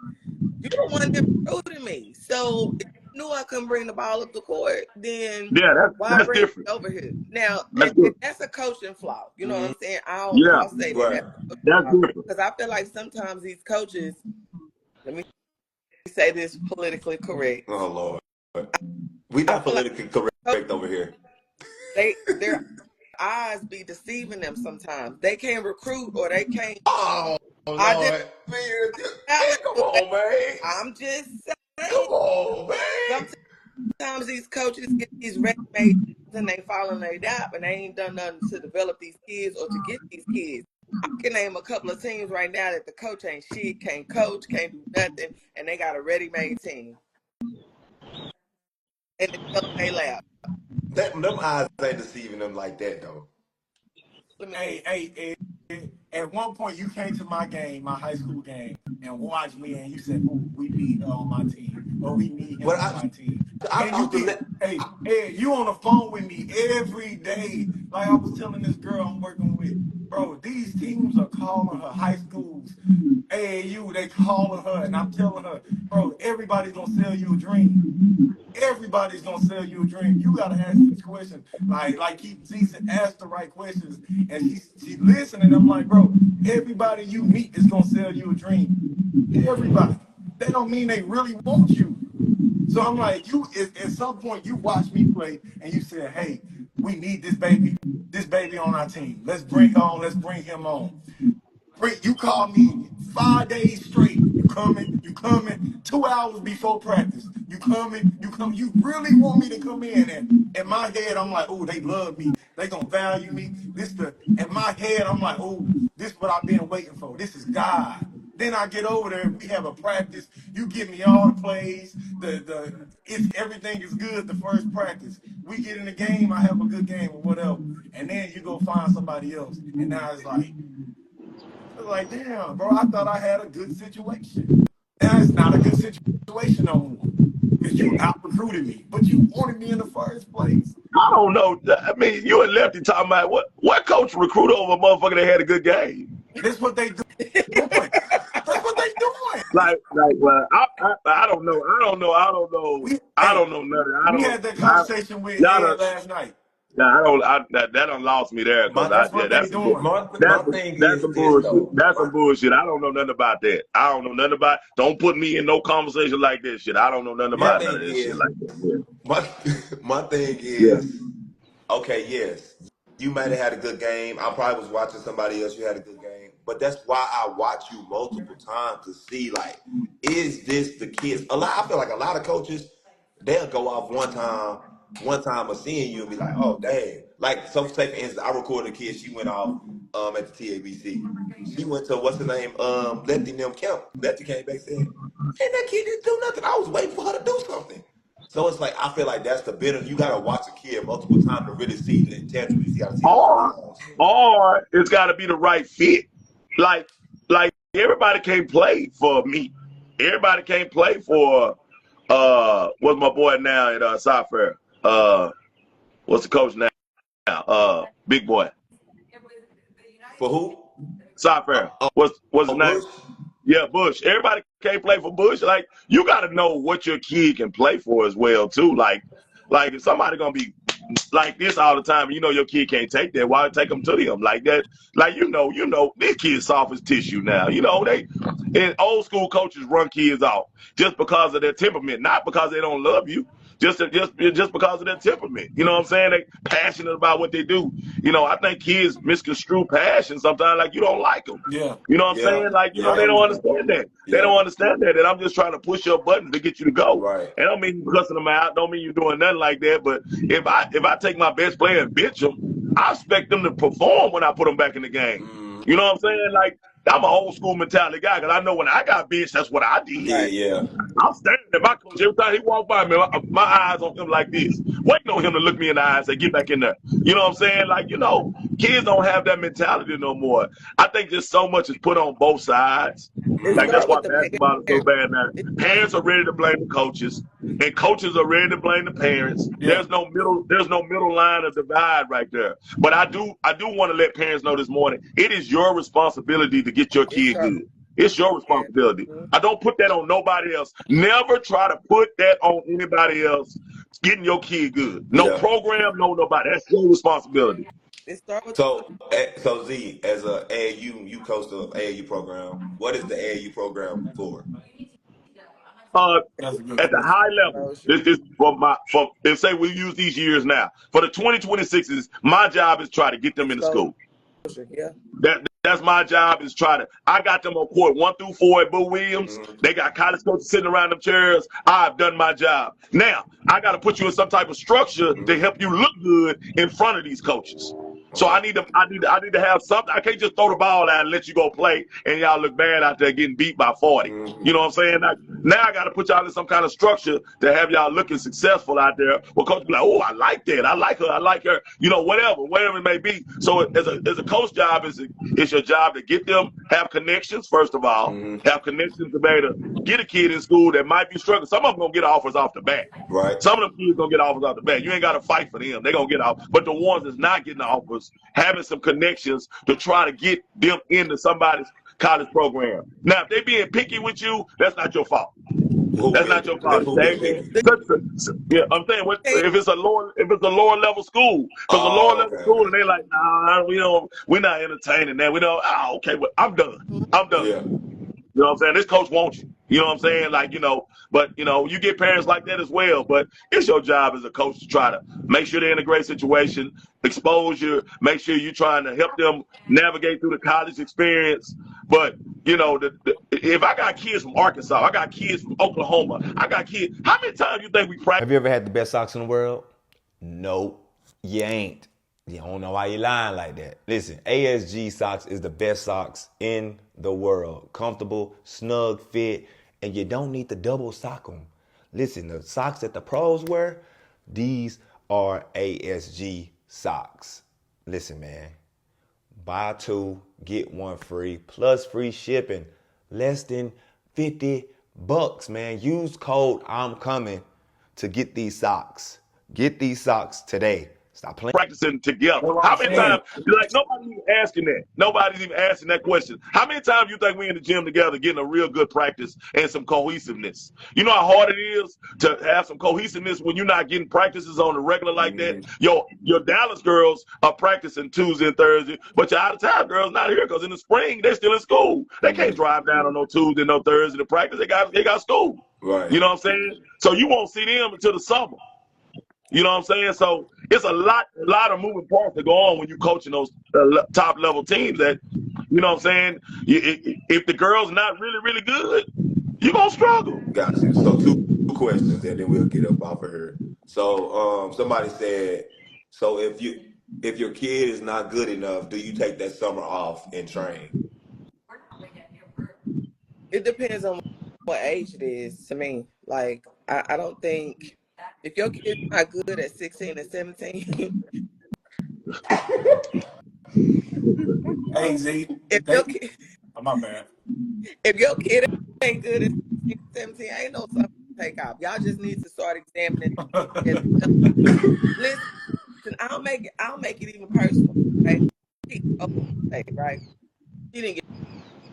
you're the one that recruited me. So if you knew I couldn't bring the ball up the court, then Yeah, why that's bring different. it over here? Now, That's and different. that's a coaching flaw. You know what mm, I'm saying? Yeah, I'll say that right. that's a coaching that's flaw. different. Because I feel like sometimes these coaches, let me say this politically correct. Oh Lord. We I not feel like politically coaches, correct over here. their eyes be deceiving them sometimes. They can't recruit or they can't Oh identify Lord. Man, talent. come But on, man. I'm just saying, Come on, man. sometimes these coaches get these resumes and they fall in their lap and they ain't done nothing to develop these kids or to get these kids. I can name a couple of teams right now that the coach ain't shit, can't coach, can't do nothing, and they got a ready-made team and they fell in their lap. Them eyes ain't deceiving them like that though. Let me Hey, at one point you came to my game, my high school game, and watched me, and you said, "Ooh, we need her on my team, or we need him But on my team." I And you talked to did. Hey, you on the phone with me every day. Like I was telling this girl I'm working with, bro. These teams are calling her high schools. AAU, they calling her, and I'm telling her, bro, everybody's gonna sell you a dream. Everybody's gonna sell you a dream. You gotta ask these questions. Like he Z said, ask the right questions. And she listening. I'm like, bro, everybody you meet is gonna sell you a dream. Everybody. They don't mean they really want you. So I'm like, at some point you watch me play and you said, hey, we need this baby on our team. Let's bring her on, let's bring him on. You call me 5 days straight. You coming 2 hours before practice. You really want me to come in. And in my head, I'm like, oh, they love me. They gonna value me. In my head, I'm like, oh, this is what I've been waiting for. This is God. Then I get over there, we have a practice. You give me all the plays. It's everything is good the first practice. We get in the game, I have a good game or whatever. And then you go find somebody else. And now it's like, damn, bro, I thought I had a good situation. Now it's not a good situation no more. Because you out recruited me, but you wanted me in the first place. I don't know. I mean, you and Lefty talking about what coach recruit over a motherfucker that had a good game? That's what they doing. That's what they doing. Well, I don't know. I don't know. I don't know. I don't know nothing. We had that conversation with y'all Ed last night. Yeah, that done lost me there because That's what they that's doing. My thing that's is some this bullshit. though. That's some bullshit. I don't know nothing about that. I don't know nothing about. Don't put me in no conversation like this shit. I don't know nothing My about none thing of this shit is like that. my thing Yeah. is okay. Yes, you might have had a good game. I probably was watching somebody else. You had a good game, but that's why I watch you multiple times to see like, is this the kids? I feel like a lot of coaches they'll go off one time of seeing you and be like, oh dang. Like so say for instance, I recorded a kid, she went off at the TABC. She went to what's the name? Lefty and them camp. Lefty came back and said, hey, that kid didn't do nothing. I was waiting for her to do something. So it's like I feel like that's the benefit. You gotta watch a kid multiple times to really see the intangibles. You gotta see the Or flaws. or it's got to be the right fit. Like everybody can't play for me. Everybody can't play for what's my boy now at South Fair? What's the coach now? Big boy. For who? South Fair. What's his name? Bush? Yeah, Bush. Everybody can't play for Bush. Like you got to know what your kid can play for as well too. Like if somebody gonna be like this all the time, you know your kid can't take that. Why take them to them like that? Like you know, these kids soft as tissue now. You know they and old school coaches run kids off just because of their temperament, not because they don't love you. Just because of their temperament. You know what I'm saying? They passionate about what they do. You know, I think kids misconstrue passion sometimes like you don't like them. Yeah. You know what I'm saying? Like, you know, they don't understand that. They don't understand that. And I'm just trying to push your button to get you to go. Right. And I don't mean you cussing them out. Don't mean you doing nothing like that. But if I take my best player and bench them, I expect them to perform when I put them back in the game. You know what I'm saying? Like, I'm an old school mentality guy because I know when I got benched, that's what I did. Yeah. I'm standing at my coach every time he walked by me, my eyes on him like this, waiting on him to look me in the eye and say, get back in there. You know what I'm saying? Like, you know, kids don't have that mentality no more. I think just so much is put on both sides. Like, that's why basketball is so bad now. Parents are ready to blame the coaches, and coaches are ready to blame the parents. Yeah. There's no middle line of divide right there. But I do want to let parents know this morning, it is your responsibility to get your kid good. It's your responsibility. I don't put that on nobody else. Never try to put that on anybody else. Getting your kid good. No program, no nobody. That's your responsibility. So Z, as a AAU, you coach the AAU program. What is the AAU program for? That's a good At the question. high level, this and say we use these years now. For the 2026s, my job is try to get them into school. Yeah. That's my job is try to. I got them on court 1 through 4 at Boo Williams. They got college coaches sitting around them chairs. I've done my job. Now I got to put you in some type of structure to help you look good in front of these coaches. So I need to have something. I can't just throw the ball out and let you go play and y'all look bad out there getting beat by 40. You know what I'm saying? Now I got to put y'all in some kind of structure to have y'all looking successful out there. Well, coach be like, oh, I like that. I like her. I like her. You know, whatever it may be. So as a coach job, it's your job to get them, have connections, first of all, have connections to be able to get a kid in school that might be struggling. Some of them going to get offers off the bat. Right. Some of them kids going to get offers off the bat. You ain't got to fight for them. They're going to get off. But the ones that's not getting offers, having some connections to try to get them into somebody's college program. Now, if they being picky with you, that's not your fault. That's not your fault. Yeah, I'm saying if it's a lower level school, because a lower level school and they like, nah, we're not entertaining that. We don't. Oh, okay, but I'm done. Yeah. You know what I'm saying? This coach wants you. You know what I'm saying? Like, but you get parents like that as well. But it's your job as a coach to try to make sure they're in a great situation, exposure, make sure you're trying to help them navigate through the college experience. But, if I got kids from Arkansas, I got kids from Oklahoma, I got kids. How many times you think we practice? Have you ever had the best socks in the world? Nope, you ain't. You don't know why you lying like that. Listen, ASG socks is the best socks in the world. Comfortable, snug fit, and you don't need to double sock them. Listen, the socks that the pros wear, these are ASG socks. Listen, man, buy two, get one free, plus free shipping. Less than $50, man. Use code I'm coming to get these socks. Get these socks today. Stop playing. Practicing together. That's what How I'm many saying. times, like, nobody's even asking that. Nobody's even asking that question. How many times you think we in the gym together getting a real good practice and some cohesiveness? You know how hard it is to have some cohesiveness when you're not getting practices on the regular like that? Your Dallas girls are practicing Tuesday and Thursday, but your out-of-town girls not here because in the spring, they're still in school. They can't drive down on no Tuesday, no Thursday to practice. They got school. Right. You know what I'm saying? So you won't see them until the summer. You know what I'm saying? So it's a lot of moving parts that go on when you're coaching those top level teams. That, you know what I'm saying? If the girl's not really, really good, you're gonna struggle. Got you. So two questions, and then we'll get up off of here. So somebody said, so if your kid is not good enough, do you take that summer off and train? It depends on what age it is to me. Like, I don't think if your kid's not good at 16 and 17, Hey, Z. My bad. if your kid ain't good at 16 and 17, ain't no summer to take off. Y'all just need to start examining as listen, I'll make it even personal, right? Right? She didn't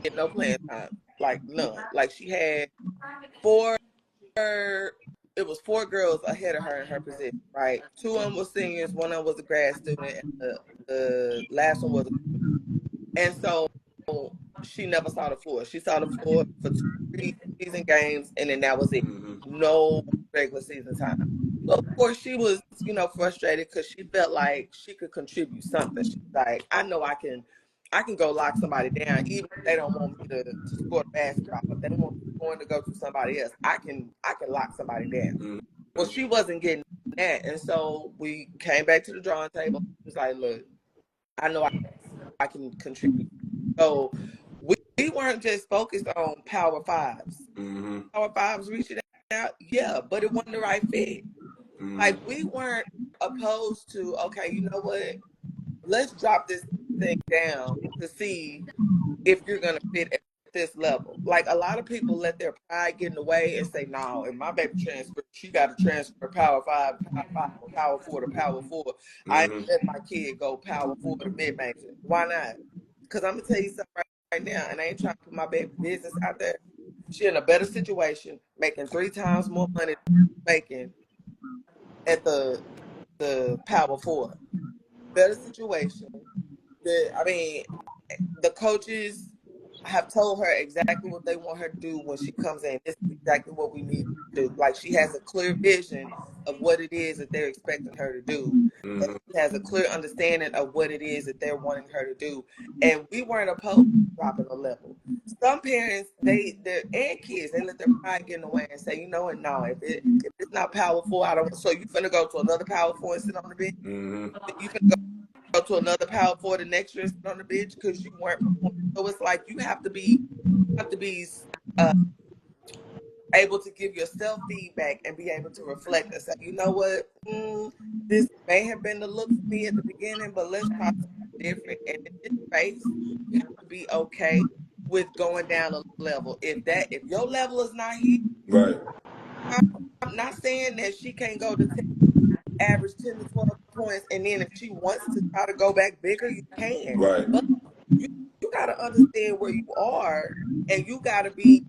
get no playing time. Like none. Like she had four it was four girls ahead of her in her position, right? Two of them were seniors, one of them was a grad student, and the last one was and so she never saw the floor. She saw the floor for 2 preseason games, and then that was it. No regular season time. So of course she was, frustrated because she felt like she could contribute something. She's like, I know I can go lock somebody down, even if they don't want me to score the basketball. If they want going to go to somebody else, I can lock somebody down. Well, she wasn't getting that, and so we came back to the drawing table. She was like, look, I know I can contribute. So we weren't just focused on Power Fives. Power Fives reaching out, yeah, but it wasn't the right fit. Like, we weren't opposed to, okay, you know what? Let's drop this thing down to see if you're going to fit at this level. Like, a lot of people let their pride get in the way and say, no, if my baby transfer, she got to transfer Power 5, Power 4 to Power 4. I let my kid go Power 4 to mid-major. Why not? Because I'm going to tell you something right now, and I ain't trying to put my baby business out there. She in a better situation, making 3 times more money making at the Power 4. Better situation. The coaches have told her exactly what they want her to do when she comes in. This is exactly what we need to do. Like, she has a clear vision of what it is that they're expecting her to do. She has a clear understanding of what it is that they're wanting her to do. And we weren't opposed to dropping a level. Some parents, and kids, they let their pride get in the way and say, you know what, no, if it's not Power 4, I don't. So you finna go to another Power 4 and sit on the bench? You finna go to another Power 4 the next year and sit on the bench because you weren't performing? So it's like you have to be able to give yourself feedback and be able to reflect and say, you know what, this may have been the look for me at the beginning, but let's try something different. And in this space, you have to be okay with going down a level. If your level is not here, right? I'm not saying that she can't go to average 10 to 12 points, and then if she wants to try to go back bigger, you can. Right. But you got to understand where you are, and you got to be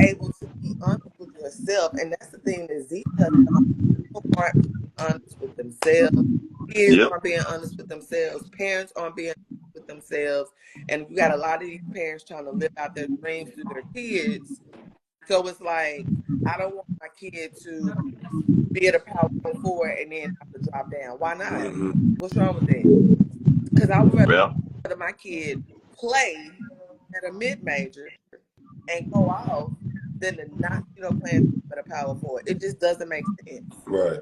able to be honest with yourself. And that's the thing that Z touched on. People aren't being honest with themselves. Kids aren't being honest with themselves. Parents aren't being honest with themselves. And you got a lot of these parents trying to live out their dreams through their kids. So it's like, I don't want my kid to be at a Power 4 and then have to drop down. Why not? What's wrong with that? Because I would rather my kid play at a mid-major and go off than to not, playing at a Power 4. It just doesn't make sense. Right.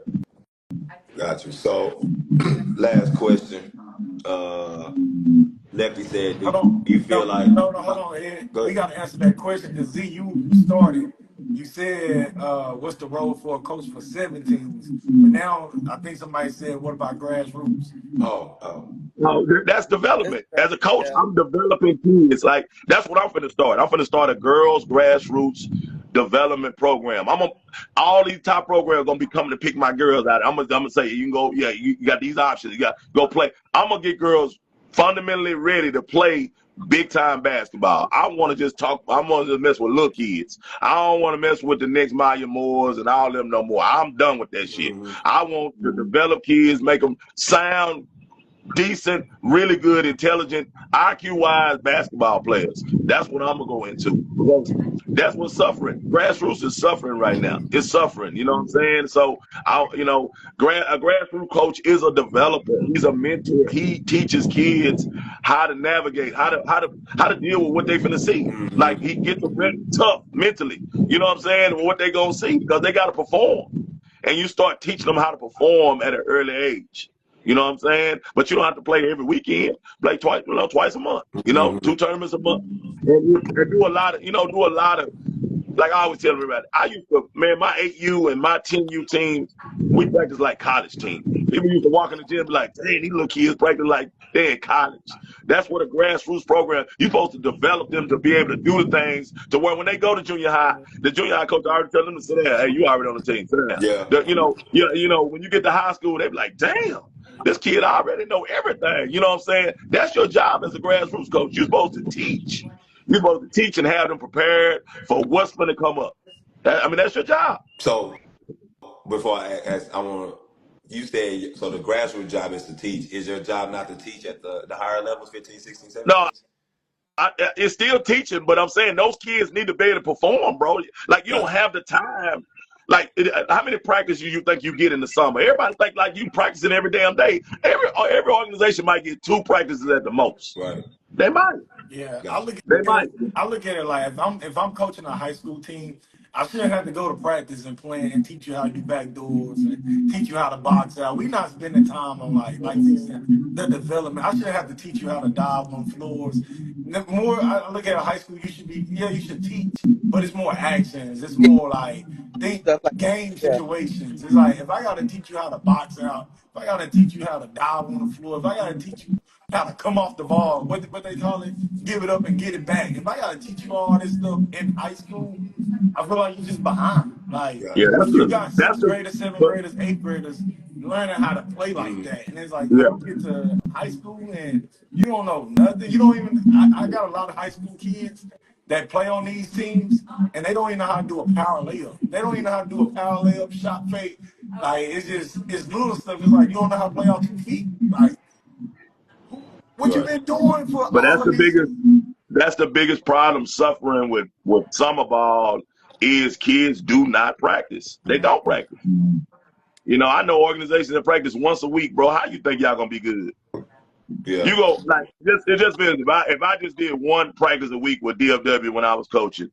Got you. So, last question. Lefty said, "Do Hold on. you feel No, like?" no, no, hold on. Ed. Go We ahead. got to answer that question because Z, you started. You said, what's the role for a coach for 17s? But now I think somebody said, what about grassroots? Oh. That's It's development. As a coach, yeah. I'm developing kids. Like that's what I'm finna start. I'm finna start a girls grassroots development program. All these top programs gonna be coming to pick my girls out. I'm gonna say you can go. Yeah, you got these options. You got go play. I'm gonna get girls fundamentally ready to play big time basketball. I want to just talk. I want to mess with little kids. I don't want to mess with the next Maya Moores and all them no more. I'm done with that shit. Mm-hmm. I want to develop kids, make them sound decent, really good, intelligent, IQ-wise basketball players. That's what I'm gonna go into because that's what's suffering. Grassroots is suffering right now. It's suffering. You know what I'm saying? So, a grassroots coach is a developer. He's a mentor. He teaches kids how to navigate, how to deal with what they finna see. Mm-hmm. Like he gets them very tough mentally. You know what I'm saying? What they gonna see because they gotta perform, and you start teaching them how to perform at an early age. You know what I'm saying? But you don't have to play every weekend. Play twice a month. Mm-hmm. 2 tournaments a month, and do a lot of, like I always tell everybody. I used to, man, my 8U and my 10U teams, we practice like college teams. People used to walk in the gym and be like, dang, these little kids practice like they're in college. That's what a grassroots program, you're supposed to develop them to be able to do the things to where when they go to junior high, the junior high coach already tell them to sit down. Hey, you already on the team. Sit down. Yeah. When you get to high school, they be like, damn. This kid already know everything. You know what I'm saying? That's your job as a grassroots coach. You're supposed to teach. You're supposed to teach and have them prepared for what's going to come up. That's your job. So before I ask, I want to. You said so. The grassroots job is to teach. Is your job not to teach at the higher levels, 15, 16, No, 17s? it's still teaching, but I'm saying those kids need to be able to perform, bro. Like you don't Gotcha. have the time. Like how many practices you think you get in the summer? Everybody think like you practicing every damn day. Every organization might get 2 practices at the most. Right. They might. Yeah, Gotcha. They might. I look at it like if I'm coaching a high school team, I shouldn't have to go to practice and plan and teach you how to do back doors and teach you how to box out. We not spending time on like Z said, the development. I shouldn't have to teach you how to dive on floors. The more I look at a high school, you should teach, but it's more actions. It's more like think Stuff like game yeah. situations. It's like if I got to teach you how to box out, if I got to teach you how to dive on the floor, if I got to teach you how to come off the ball, what they call it, give it up and get it back. If I gotta teach you all this stuff in high school, I feel like you're just behind. Like Yeah, Gotcha. that's if you the got that's sixth the graders, seventh but graders, eighth graders learning how to play like Mm. that, and it's like yeah. you get to high school and you don't know nothing. You don't even. I got a lot of high school kids that play on these teams, and they don't even know how to do a power layup. They don't even know how to do a power layup, shot fake. Like it's little stuff. It's like you don't know how to play off 2 feet. Like what you Right. been doing for But all of these? that's the biggest problem suffering with summer ball is kids do not practice. They don't practice. I know organizations that practice once a week, bro. How you think y'all gonna be good? Yeah. You go like it just means if I just did one practice a week with DFW when I was coaching,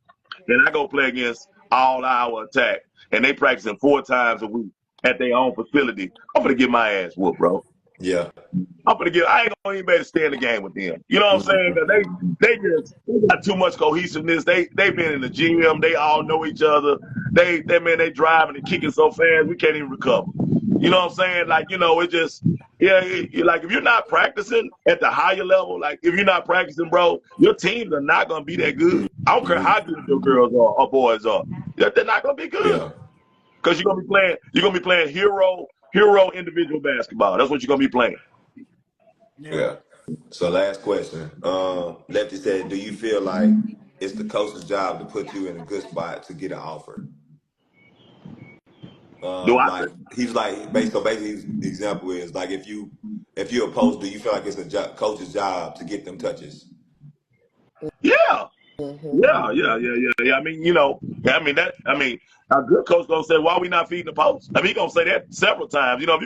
then I go play against all hour attack and they practicing 4 times a week at their own facility. I'm gonna get my ass whooped, bro. Yeah. I ain't gonna even be able to stay in the game with them. You know what I'm saying? Mm-hmm. 'Cause they got too much cohesiveness. They've been in the gym. They all know each other. They driving and kicking so fast we can't even recover. You know what I'm saying? Like it just like if you're not practicing at the higher level, like if you're not practicing, bro, your teams are not gonna be that good. I don't care Mm-hmm. how good your girls are or boys are. They're not gonna be good Yeah. because you're gonna be playing hero individual basketball. That's what you're gonna be playing. Yeah. Yeah. So last question. Lefty said, do you feel like it's the coach's job to put you in a good spot to get an offer? Do I Like he's like basically his example is like if you're opposed, do you feel like it's a coach's job to get them touches? Yeah, Mm-hmm. yeah. A good coach gonna say, "Why we not feeding the post?" He gonna say that several times. If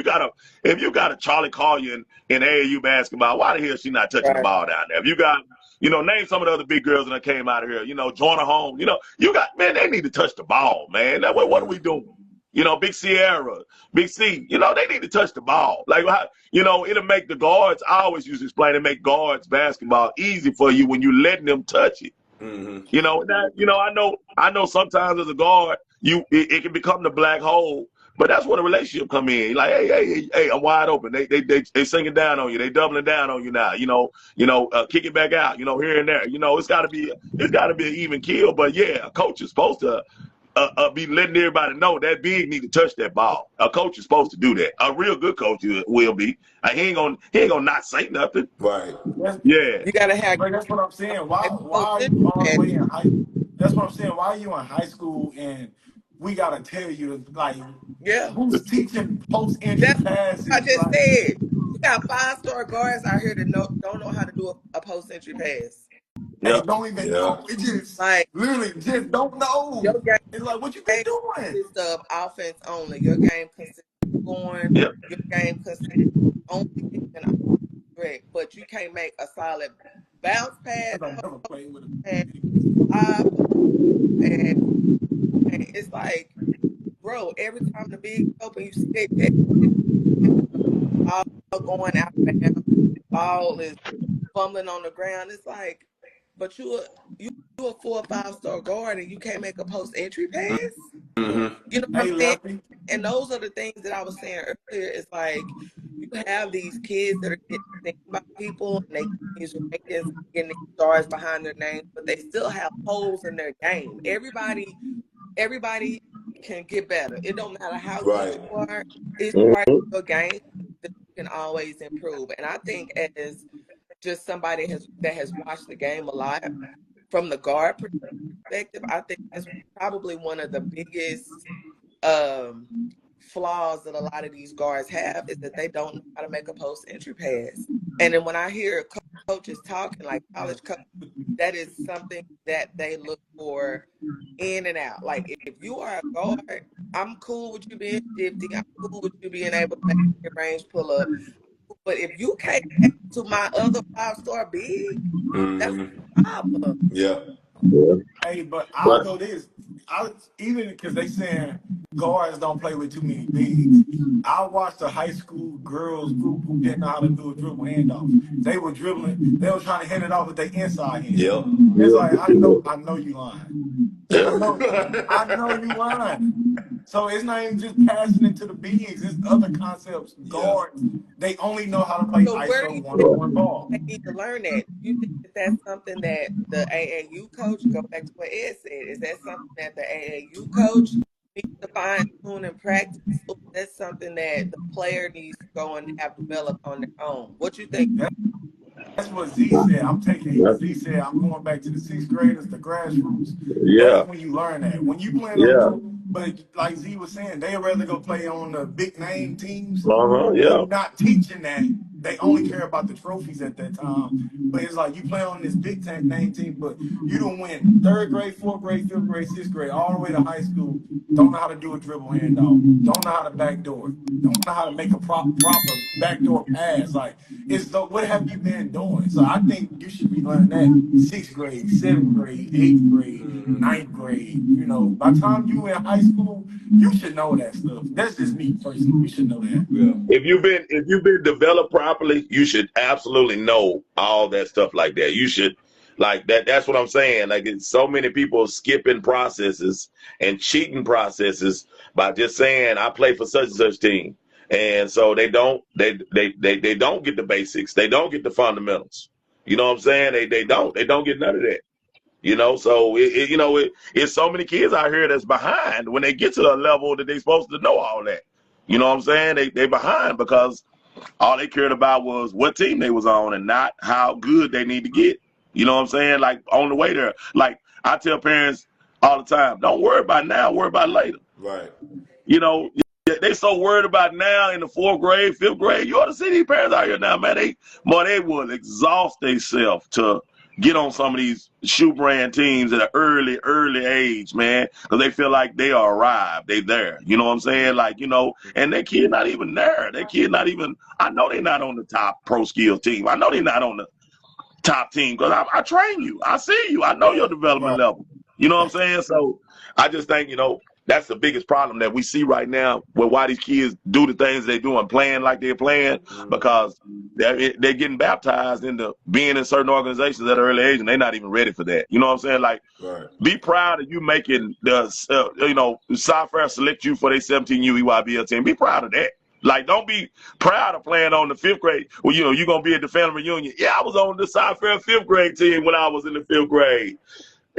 you got a Charlie Collier in AAU basketball, why the hell she not touching the Right. ball down there? If you got, name some of the other big girls that came out of here. Joanna Holmes. You got man, they need to touch the ball, man. That way, what are Mm-hmm. we doing? Big Sierra, Big C, they need to touch the ball. Like, it'll make the guards, I always used to explain, it make guards basketball easy for you when you letting them touch it. I know sometimes as a guard, it can become the black hole, but that's where the relationship come in. Like, hey, I'm wide open. They singing down on you. They doubling down on you now. Kick it back out. Here and there. It's got to be an even kill. But yeah, a coach is supposed to be letting everybody know that big need to touch that ball. A coach is supposed to do that. A real good coach will be. He ain't gonna not say nothing. Right. Yeah. You gotta have. But that's what I'm saying. Why are you all the way in high? That's what I'm saying. Why are you in high school and we gotta tell you like who's teaching post entry That's passes? what I just Like, said. You got 5-star guards out here that don't know how to do a post entry pass. they don't even know. It just Like literally just don't know. your game, It's like what you been doing? consists of offense only. Your game consists of scoring. Yep. Your game consists only getting correct, but you can't make a solid bounce pass, I never played with pass, a pass. And it's like, bro, every time the big open, you see that ball going out of bounds, ball is fumbling on the ground. It's like, but you a 4 or 5-star guard and you can't make a post entry pass. Mm-hmm. You know what Hey, I'm saying? Lefty. And those are the things that I was saying earlier. It's like you have these kids that are getting seen by people and they get these rankings, getting these stars behind their names, but they still have holes in their game. Everybody can get better. It don't matter how good you are. It's part of your game that you can always improve. And I think as just somebody that has watched the game a lot from the guard perspective, I think that's probably one of the biggest flaws that a lot of these guards have is that they don't know how to make a post entry pass. And then when I hear coaches talking like college coaches, that is something that they look for in and out. Like if you are a guard, I'm cool with you being shifty. I'm cool with you being able to make your range pull up. But if you can't get to my other 5-star big, that's a problem. Yeah. Hey, but I'll go this. Even because they saying guards don't play with too many bigs. I watched a high school girls group who didn't know how to do a dribble handoff. They were dribbling. They were trying to hand it off with their inside hand. Yep. It's like I know you lying. I know you lying. So it's not even just passing it to the bigs. It's other concepts. Guards, they only know how to play ISO one-on-one ball. They need to learn that. You think that that's something that the AAU coach, go back to what Ed said, is that something that the AAU coach needs to fine tune and practice, or is that something that the player needs to go and have developed on their own? What you think? That's what Z said. I'm taking it. Z said I'm going back to the 6th graders, the grassroots. Yeah. That's when you learn that. When you play on but like Z was saying, they'd rather go play on the big name teams. They're not teaching that. They only care about the trophies at that time. But it's like you play on this big name team, but you don't win 3rd grade, 4th grade, 5th grade, 6th grade, all the way to high school. Don't know how to do a dribble handoff. Don't know how to backdoor. Don't know how to make a proper backdoor pass. Like what have you been doing? So I think you should be learning that 6th grade, 7th grade, 8th grade, 9th grade. By the time you in high school, you should know that stuff. That's just me personally. You should know that. Yeah. If you've been developed properly, you should absolutely know all that stuff like that. You should like that. That's what I'm saying. Like it's so many people skipping processes and cheating processes by just saying I play for such and such team. And so they don't get the basics. They don't get the fundamentals. You know what I'm saying? They don't get none of that. So it's so many kids out here that's behind when they get to the level that they're supposed to know all that. You know what I'm saying? They behind because all they cared about was what team they was on and not how good they need to get. You know what I'm saying? Like on the way there. Like I tell parents all the time, don't worry about now, worry about later. Right. They so worried about now in the 4th grade, 5th grade. You ought to see these parents out here now, man. They would exhaust themselves to get on some of these shoe brand teams at an early age, man, because they feel like they are arrived. They there. You know what I'm saying? Like, and their kid not even there. Their kid not even, I know they're not on the top pro skills team. I know they're not on the top team because I train you. I see you. I know your development level. You know what I'm saying? So I just think, that's the biggest problem that we see right now with why these kids do the things they do and playing like they're playing, because they're getting baptized into being in certain organizations at an early age, and they're not even ready for that. You know what I'm saying? Like, be proud of you making the, Cy-Fair select you for their 17U EYBL team. Be proud of that. Like, don't be proud of playing on the 5th grade. Well, you're going to be at the family reunion. Yeah, I was on the Cy-Fair 5th grade team when I was in the 5th grade.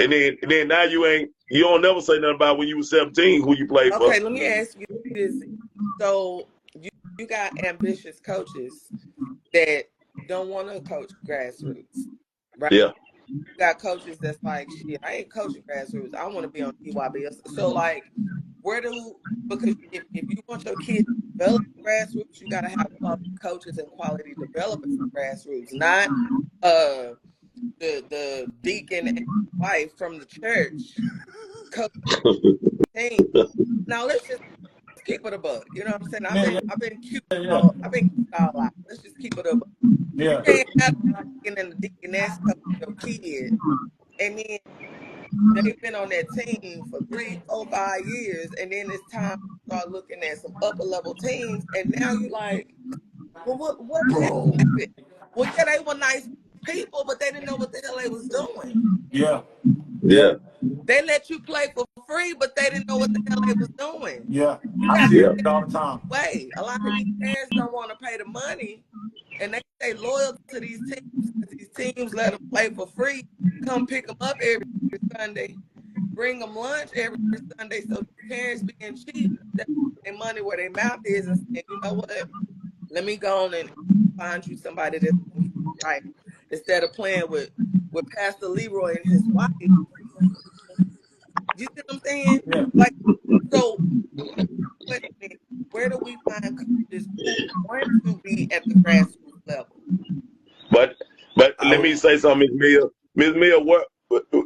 And then now you don't never say nothing about when you were 17 who you played for. Okay, let me ask you this. So you got ambitious coaches that don't want to coach grassroots, right? Yeah. You got coaches that's like, shit, I ain't coaching grassroots. I want to be on EYBL. So like, because if you want your kids to develop grassroots, you got to have quality coaches and quality developers in grassroots, not the deacon and wife from the church coaching team. Now let's just keep it a buck. You know what I'm saying? I've been cute. I've been cute all life. Let's just keep it a buck. You can't have the deacon and the deaconess coach your kid, and then they've been on that team for 3, 4, 5 years, and then it's time to start looking at some upper level teams, and now you like, well, what happened? Well, yeah, they were nice people, but they didn't know what the hell they was doing. Yeah. They let you play for free, but they didn't know what the hell they was doing. Yeah. You I got see to it all the time. way. A lot of these parents don't want to pay the money, and they stay loyal to these teams. These teams let them play for free. Come pick them up every Sunday, bring them lunch every Sunday. So parents being cheap, they put their money where their mouth is, and say, you know what? Let me go on and find you somebody that's right, instead of playing with Pastor Leroy and his wife. You see what I'm saying? Yeah. Like, so where do we find coaches who want to be at the grassroots level? But let me say something, Miss Mia. Miss Mia,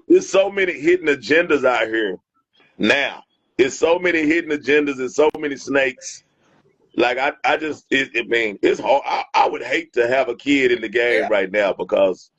there's so many hidden agendas out here now. It's so many hidden agendas and so many snakes. Like, it's hard. I would hate to have a kid in the game right now, because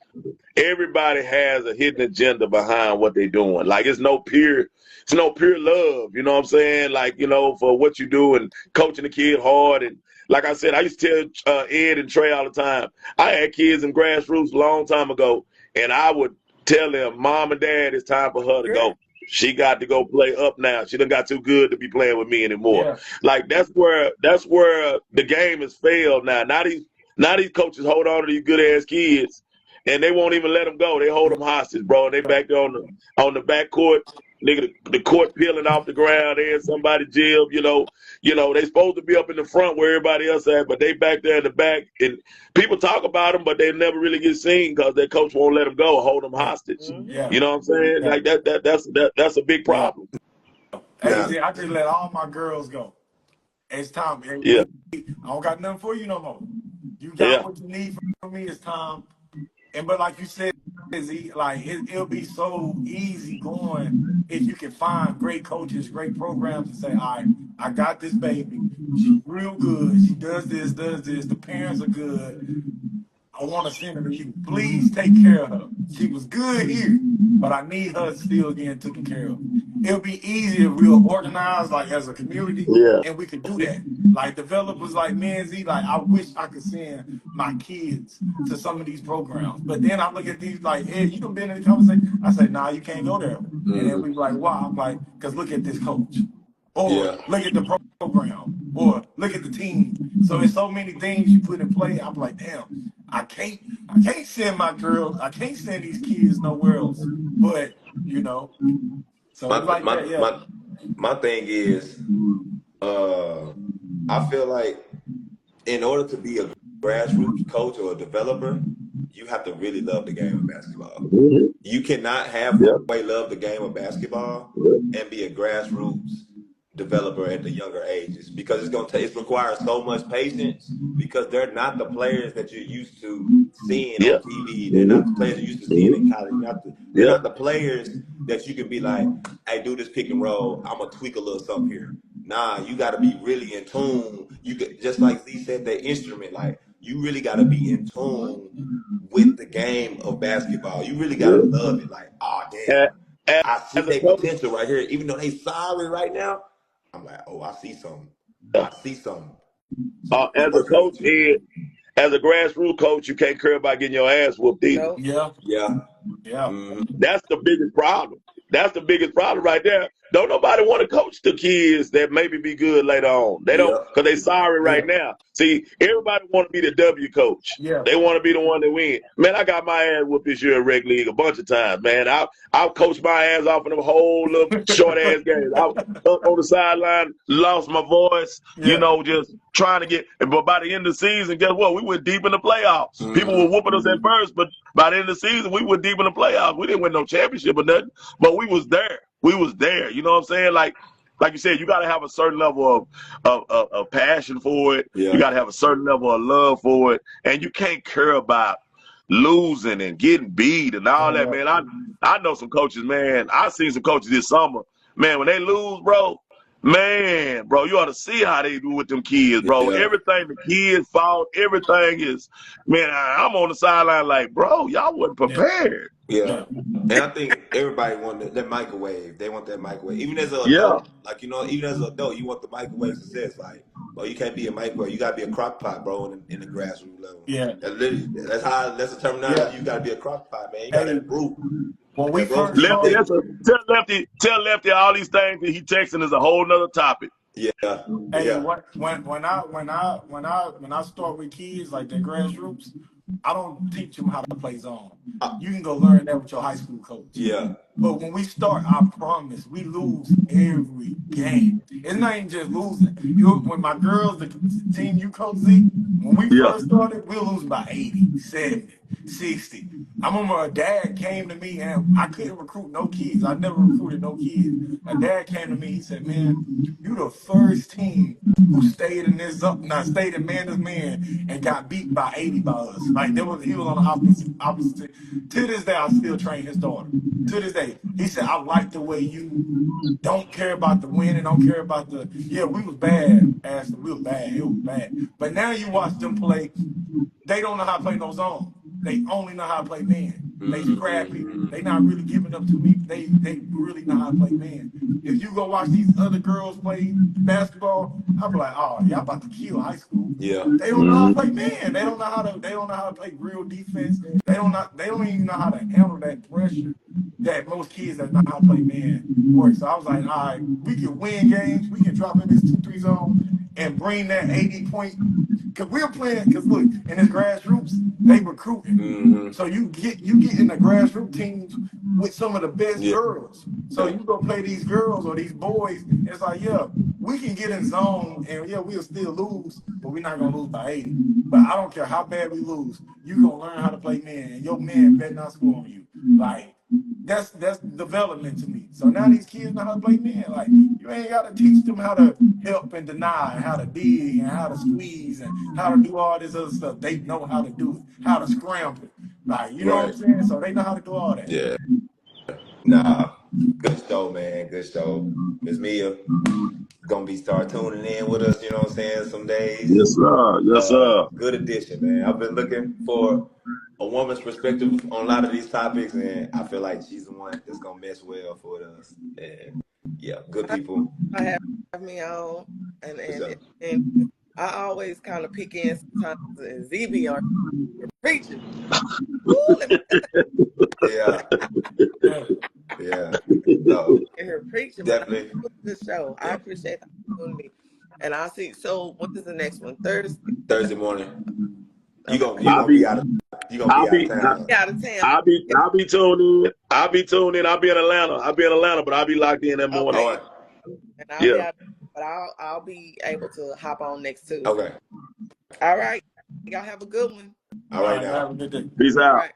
everybody has a hidden agenda behind what they're doing. Like, it's no pure love, you know what I'm saying? Like, for what you do and coaching the kid hard. And like I said, I used to tell Ed and Trey all the time, I had kids in grassroots a long time ago, and I would tell them, Mom and Dad, it's time for her to go. She got to go play up now. She done got too good to be playing with me anymore. Yeah. Like, that's where the game has failed now. Now these coaches hold on to these good ass kids, and they won't even let them go. They hold them hostage, bro. They back there on the back court, nigga. The court peeling off the ground. They in somebody jail. They supposed to be up in the front where everybody else at, but they back there in the back. And people talk about them, but they never really get seen because their coach won't let them go, hold them hostage. Yeah. You know what I'm saying? Yeah. Like that's a big problem. Hey, I just let all my girls go. It's time. I don't got nothing for you no more. You got what you need from me. It's time. But like you said, it'll be so easy going if you can find great coaches, great programs, and say, all right, I got this baby. She's real good. She does this. The parents are good. I want to send her to you. Please take care of her. She was good here, but I need her still getting taken care of. It'll be easier if we're organized, like as a community, and we could do that. Like developers like me and Z, like I wish I could send my kids to some of these programs. But then I look at these like, hey, you done been in the conversation? I say, nah, you can't go there. And then we be like, why? I'm like, because look at this coach. Or look at the program. Or look at the team. So there's so many things you put in play. I'm like, damn, I can't send my girls, I can't send these kids nowhere else. But, so my thing is, I feel like in order to be a grassroots coach or a developer, you have to really love the game of basketball. You cannot halfway love the game of basketball and be a grassroots developer at the younger ages, because it requires so much patience, because they're not the players that you're used to seeing on TV. They're not the players you're used to seeing in college. They're not the players that you can be like, hey, do this pick and roll. I'm gonna tweak a little something here. Nah, you got to be really in tune. You could, just like Z said, the instrument. Like, you really got to be in tune with the game of basketball. You really got to love it. Like, oh damn, I see as a their coach, potential right here. Even though they sorry right now, I'm like, oh, I see something. I see something. So I'm as a working coach, with you. as a grassroots coach, you can't care about getting your ass whooped either. Nope. Yeah. Yeah. Yeah. That's the biggest problem. That's the biggest problem right there. Don't nobody want to coach the kids that maybe be good later on. They don't, Yeah. because they sorry Yeah. right now. See, everybody want to be the W coach. Yeah. They want to be the one that win. Man, I got my ass whooped this year in rec league a bunch of times, man. I've coached my ass off in them whole little short ass games. I was up on the sideline, lost my voice, Yeah. just trying to get. But by the end of the season, guess what? We went deep in the playoffs. People were whooping us at first, but by the end of the season, we were deep in the playoffs. We didn't win no championship or nothing, but we was there. We was there. You know what I'm saying? Like you said, you got to have a certain level of passion for it. You Yeah. got to have a certain level of love for it, and you can't care about losing and getting beat and all that, man. I know some coaches, man. I seen some coaches this summer, man. When they lose, bro, man, bro, you ought to see how they do with them kids, bro. Yeah. Everything the kids fault, everything is, man. I'm on the sideline like, bro, y'all wasn't Yeah. prepared. Yeah. And I think everybody want that microwave. They want that microwave. Even as an Yeah, adult, like, even as an adult, you want the microwave success. Like, bro, you can't be a microwave. You gotta be a crock pot, bro, in the grassroots level. Yeah. That's the terminology. Yeah. You gotta be a crock pot, man. You got Hey, that root. when we That first roasted Lefty, started, steak. tell Lefty all these things that he texting is a whole nother topic. Yeah. hey, Yeah. when I start with kids like the grassroots, I don't teach them how to play zone. You can go learn that with your high school coach. Yeah. But when we start, I promise, we lose every game. It's not even just losing. When my girls, the team you coach, Z, when we Yeah, first started, we were losing by 80, 70, 60. I remember a dad came to me, and I couldn't recruit no kids. I never recruited no kids. A dad came to me, he said, man, you the first team who stayed in stayed in man to man and got beat by 80 by us. Like he was on the opposite team. To this day, I still train his daughter. To this day, he said, I like the way you don't care about the win and don't care about yeah, we was bad, Ashley. We was bad. It was bad. But now you watch them play, they don't know how to play no zone. They only know how to play man. They scrappy. They not really giving up too many. They really know how to play man. If you go watch these other girls play basketball, I'll be like, oh, y'all about to kill high school. Yeah. They don't know how to play man. They don't know how to. They don't know how to play real defense. They don't know. They don't even know how to handle that pressure that most kids that know how to play man work. So I was like, all right, we can win games. We can drop in this 2-3 zone and bring that 80-point. Cause we're playing. Cause look, in this grassroots, they recruiting. So you get in the grassroots teams with some of the best Yeah. girls. So you go play these girls or these boys. It's like, yeah, we can get in zone and yeah, we'll still lose, but we're not gonna lose by 80. But I don't care how bad we lose, you gonna learn how to play man, and your man better not score on you. Like that's development to me. So now these kids know how to play man. Like you ain't got to teach them how to help and deny, how to dig and how to squeeze and how to do all this other stuff. They know how to do it, how to scramble. Like you know what Right. I'm saying? So they know how to do all that. Yeah. Nah. Good show, man. Good show. Miss Mia gonna be start tuning in with us, you know what I'm saying, some days. yes sir, yes sir. Good addition, man. I've been looking for a woman's perspective on a lot of these topics, and I feel like she's the one that's gonna mess well for us. And yeah, good people. I have me on, So, and I always kind of pick in sometimes, and ZB are preaching. Ooh, let me yeah, Yeah. yeah. No, hear her preaching, but definitely. it was a good show. I Yeah. appreciate the opportunity. And I'll see. So, what is the next one? Thursday? Thursday morning. You Okay. gonna you I'll gonna be be out of you gonna I'll be out of be town. Out of town. I'll be tuned in. I'll be tuned in. I'll be in Atlanta. I'll be in Atlanta, but I'll be locked in that morning. All Okay. right. And I'll be Yeah. out, but I'll be able to hop on next Tuesday. Okay. All right. Y'all have a good one. All All right right, now. have a good day. Peace All out. right.